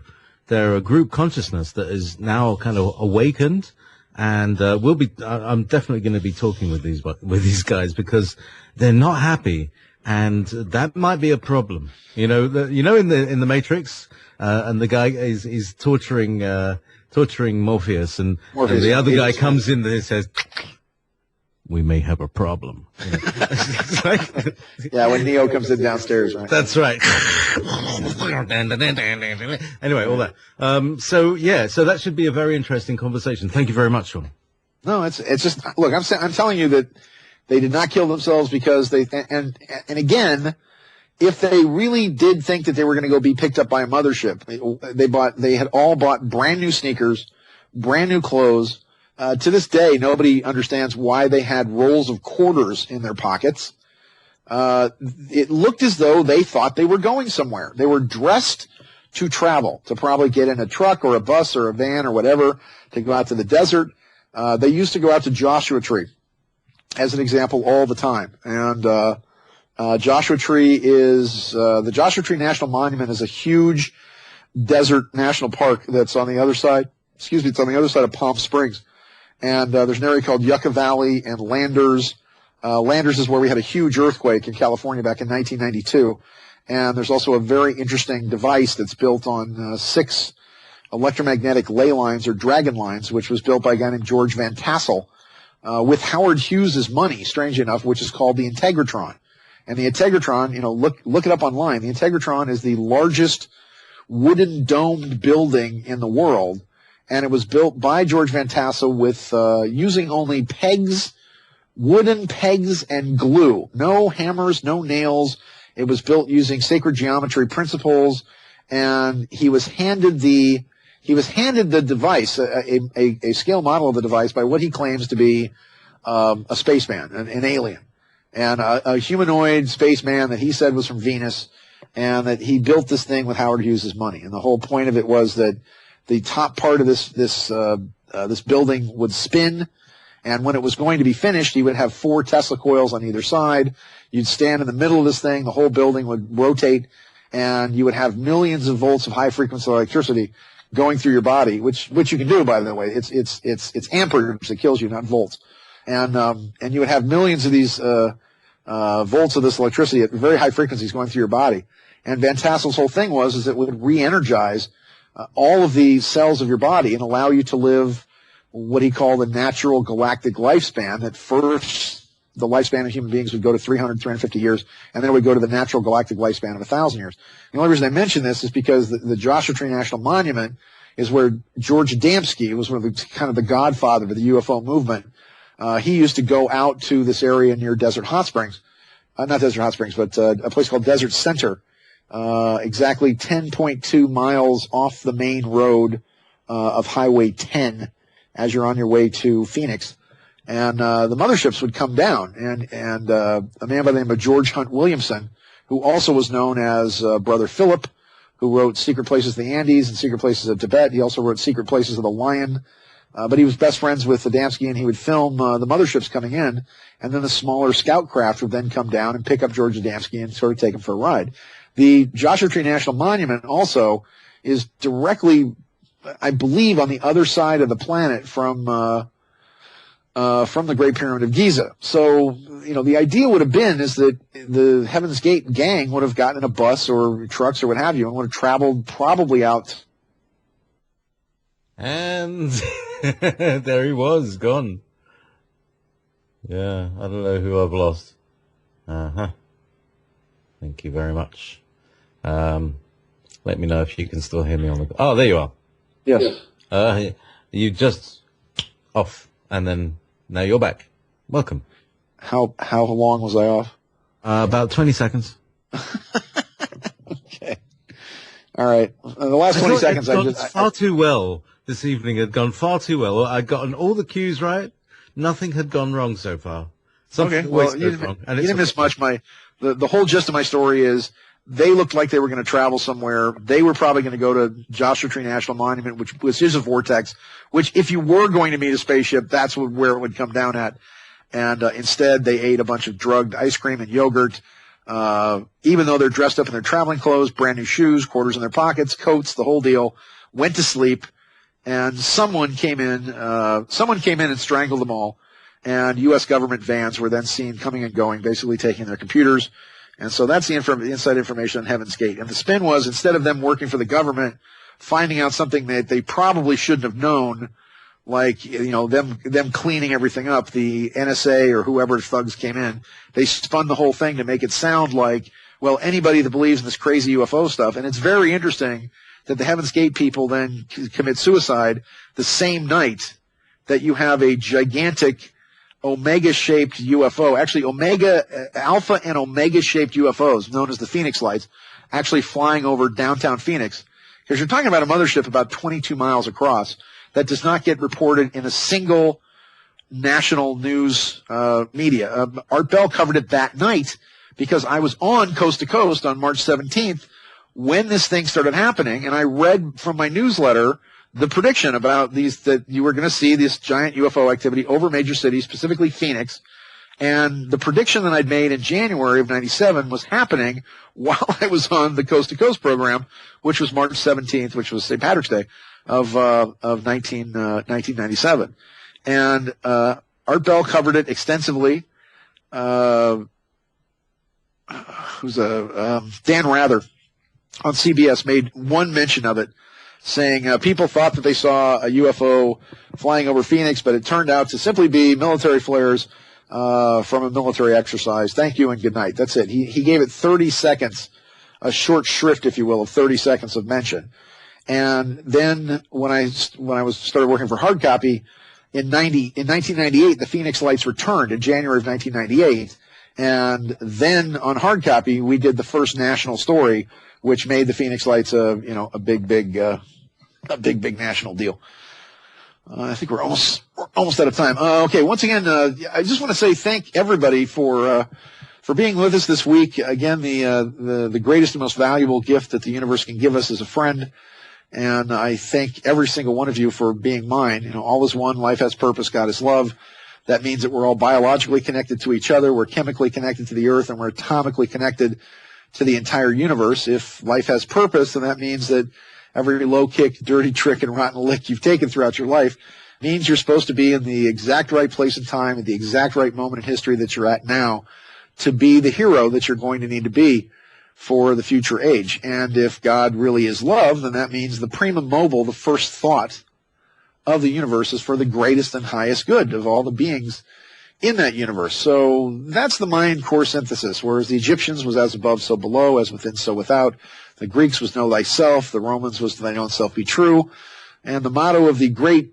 they're a group consciousness that is now kind of awakened. And I'm definitely going to be talking with these guys because they're not happy, and that might be a problem. In the Matrix, and the guy is torturing Morpheus, and the other guy comes in and says, we may have a problem. Yeah, when Neo comes in downstairs, right? That's right. Anyway, all that. So that should be a very interesting conversation. Thank you very much, Sean. No, it's just, look, I'm telling you that they did not kill themselves because and again, if they really did think that they were going to go be picked up by a mothership, they had all bought brand new sneakers, brand new clothes. To this day, nobody understands why they had rolls of quarters in their pockets. It looked as though they thought they were going somewhere. They were dressed to travel, to probably get in a truck or a bus or a van or whatever to go out to the desert. They used to go out to Joshua Tree, as an example, all the time. And Joshua Tree is the Joshua Tree National Monument is a huge desert national park that's on the other side. It's on the other side of Palm Springs. And there's an area called Yucca Valley and Landers. Landers is where we had a huge earthquake in California back in 1992. And there's also a very interesting device that's built on 6 electromagnetic ley lines or dragon lines, which was built by a guy named George Van Tassel with Howard Hughes' money, strange enough, which is called the Integratron. And the Integratron, look it up online. The Integratron is the largest wooden domed building in the world. And it was built by George Van Tassel with using only pegs, wooden pegs and glue. No hammers, no nails. It was built using sacred geometry principles, and he was handed the device, a scale model of the device, by what he claims to be a spaceman, an alien, and a humanoid spaceman that he said was from Venus, and that he built this thing with Howard Hughes' money. And the whole point of it was that the top part of this building would spin, and when it was going to be finished, he would have 4 Tesla coils on either side. You'd stand in the middle of this thing, the whole building would rotate, and you would have millions of volts of high frequency electricity going through your body, which you can do, by the way. It's amperage that kills you, not volts. And you would have millions of these volts of this electricity at very high frequencies going through your body. And Van Tassel's whole thing was it would re-energize all of the cells of your body and allow you to live what he called a natural galactic lifespan. That first, the lifespan of human beings would go to 300, 350 years, and then it would go to the natural galactic lifespan of 1,000 years. The only reason I mention this is because the Joshua Tree National Monument is where George Adamski was one of the kind of the godfather of the UFO movement. He used to go out to this area near Desert Hot Springs, not Desert Hot Springs, but a place called Desert Center. Exactly 10.2 miles off the main road of Highway 10 as you're on your way to Phoenix. And the motherships would come down, and a man by the name of George Hunt Williamson, who also was known as Brother Philip, who wrote Secret Places of the Andes and Secret Places of Tibet. He also wrote Secret Places of the Lion. But he was best friends with Adamski, and he would film the motherships coming in, and then the smaller scout craft would then come down and pick up George Adamski and sort of take him for a ride. The Joshua Tree National Monument also is directly, I believe, on the other side of the planet from the Great Pyramid of Giza. So, the idea would have been is that the Heaven's Gate gang would have gotten in a bus or trucks or what have you and would have traveled probably out. And there he was, gone. Yeah, I don't know who I've lost. Uh-huh. Thank you very much. Let me know if you can still hear me on the... Oh, there you are. Yes. You just off, and then now you're back. Welcome. How long was I off? About 20 seconds. Okay. All right. The last 20 seconds, far too well. This evening had gone far too well. I'd gotten all the cues right. Nothing had gone wrong so far. Something okay. Well, you didn't miss much. The whole gist of my story is they looked like they were going to travel somewhere. They were probably going to go to Joshua Tree National Monument, which is a vortex, which if you were going to meet a spaceship, that's where it would come down at. And instead, they ate a bunch of drugged ice cream and yogurt. Even though they're dressed up in their traveling clothes, brand new shoes, quarters in their pockets, coats, the whole deal, went to sleep. And someone came in and strangled them all. And U.S. government vans were then seen coming and going, basically taking their computers. And so that's the inside information on Heaven's Gate. And the spin was, instead of them working for the government, finding out something that they probably shouldn't have known, like, them cleaning everything up, the NSA or whoever thugs came in, they spun the whole thing to make it sound like, well, anybody that believes in this crazy UFO stuff. And it's very interesting that the Heaven's Gate people then commit suicide the same night that you have a gigantic Omega-shaped UFO, actually Alpha and Omega-shaped UFOs, known as the Phoenix Lights, actually flying over downtown Phoenix. Because you're talking about a mothership about 22 miles across that does not get reported in a single national news media. Art Bell covered it that night because I was on Coast to Coast on March 17th when this thing started happening, and I read from my newsletter the prediction about that you were going to see this giant UFO activity over major cities, specifically Phoenix. And the prediction that I'd made in January of 97 was happening while I was on the Coast to Coast program, which was March 17th, which was St. Patrick's Day of 1997. And Art Bell covered it extensively. Dan Rather on CBS made one mention of it, saying people thought that they saw a UFO flying over Phoenix, but it turned out to simply be military flares from a military exercise. Thank you and good night. That's it. He gave it 30 seconds, a short shrift, if you will, of 30 seconds of mention. And then when I started working for Hard Copy in 1998, the Phoenix Lights returned in January of 1998. And then on Hard Copy, we did the first national story, which made the Phoenix Lights a big national deal. I think we're almost out of time. Okay, once again, I just want to say thank everybody for being with us this week. Again, the greatest and most valuable gift that the universe can give us is a friend. And I thank every single one of you for being mine. All is one, life has purpose, God is love. That means that we're all biologically connected to each other, we're chemically connected to the earth, and we're atomically connected to the entire universe. If life has purpose, then that means that every low kick, dirty trick, and rotten lick you've taken throughout your life means you're supposed to be in the exact right place and time at the exact right moment in history that you're at now to be the hero that you're going to need to be for the future age. And if God really is love, then that means the prima mobile, the first thought of the universe, is for the greatest and highest good of all the beings in that universe. So that's the mind core synthesis, whereas the Egyptians was as above, so below, as within, so without. The Greeks was know thyself. The Romans was thine own self be true. And the motto of the great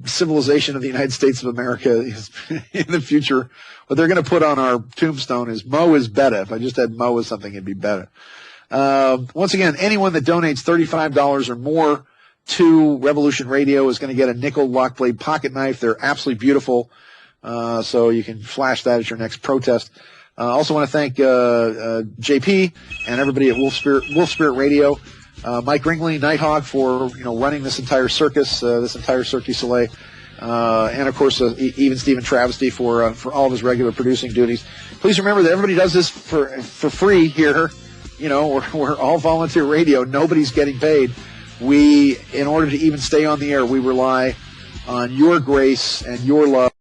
civilization of the United States of America is in the future, what they're going to put on our tombstone is Mo is better. If I just had Mo as something, it'd be better. Once again, anyone that donates $35 or more to Revolution Radio is going to get a nickel lock blade pocket knife. They're absolutely beautiful. So you can flash that at your next protest. Also want to thank JP and everybody at Wolf Spirit Radio, Mike Ringley, Nighthawk, for running this entire circus, this entire Cirque du Soleil, and of course even Stephen Travesty for all of his regular producing duties. Please remember that everybody does this for free here. We're all volunteer radio. Nobody's getting paid. In order to even stay on the air, we rely on your grace and your love.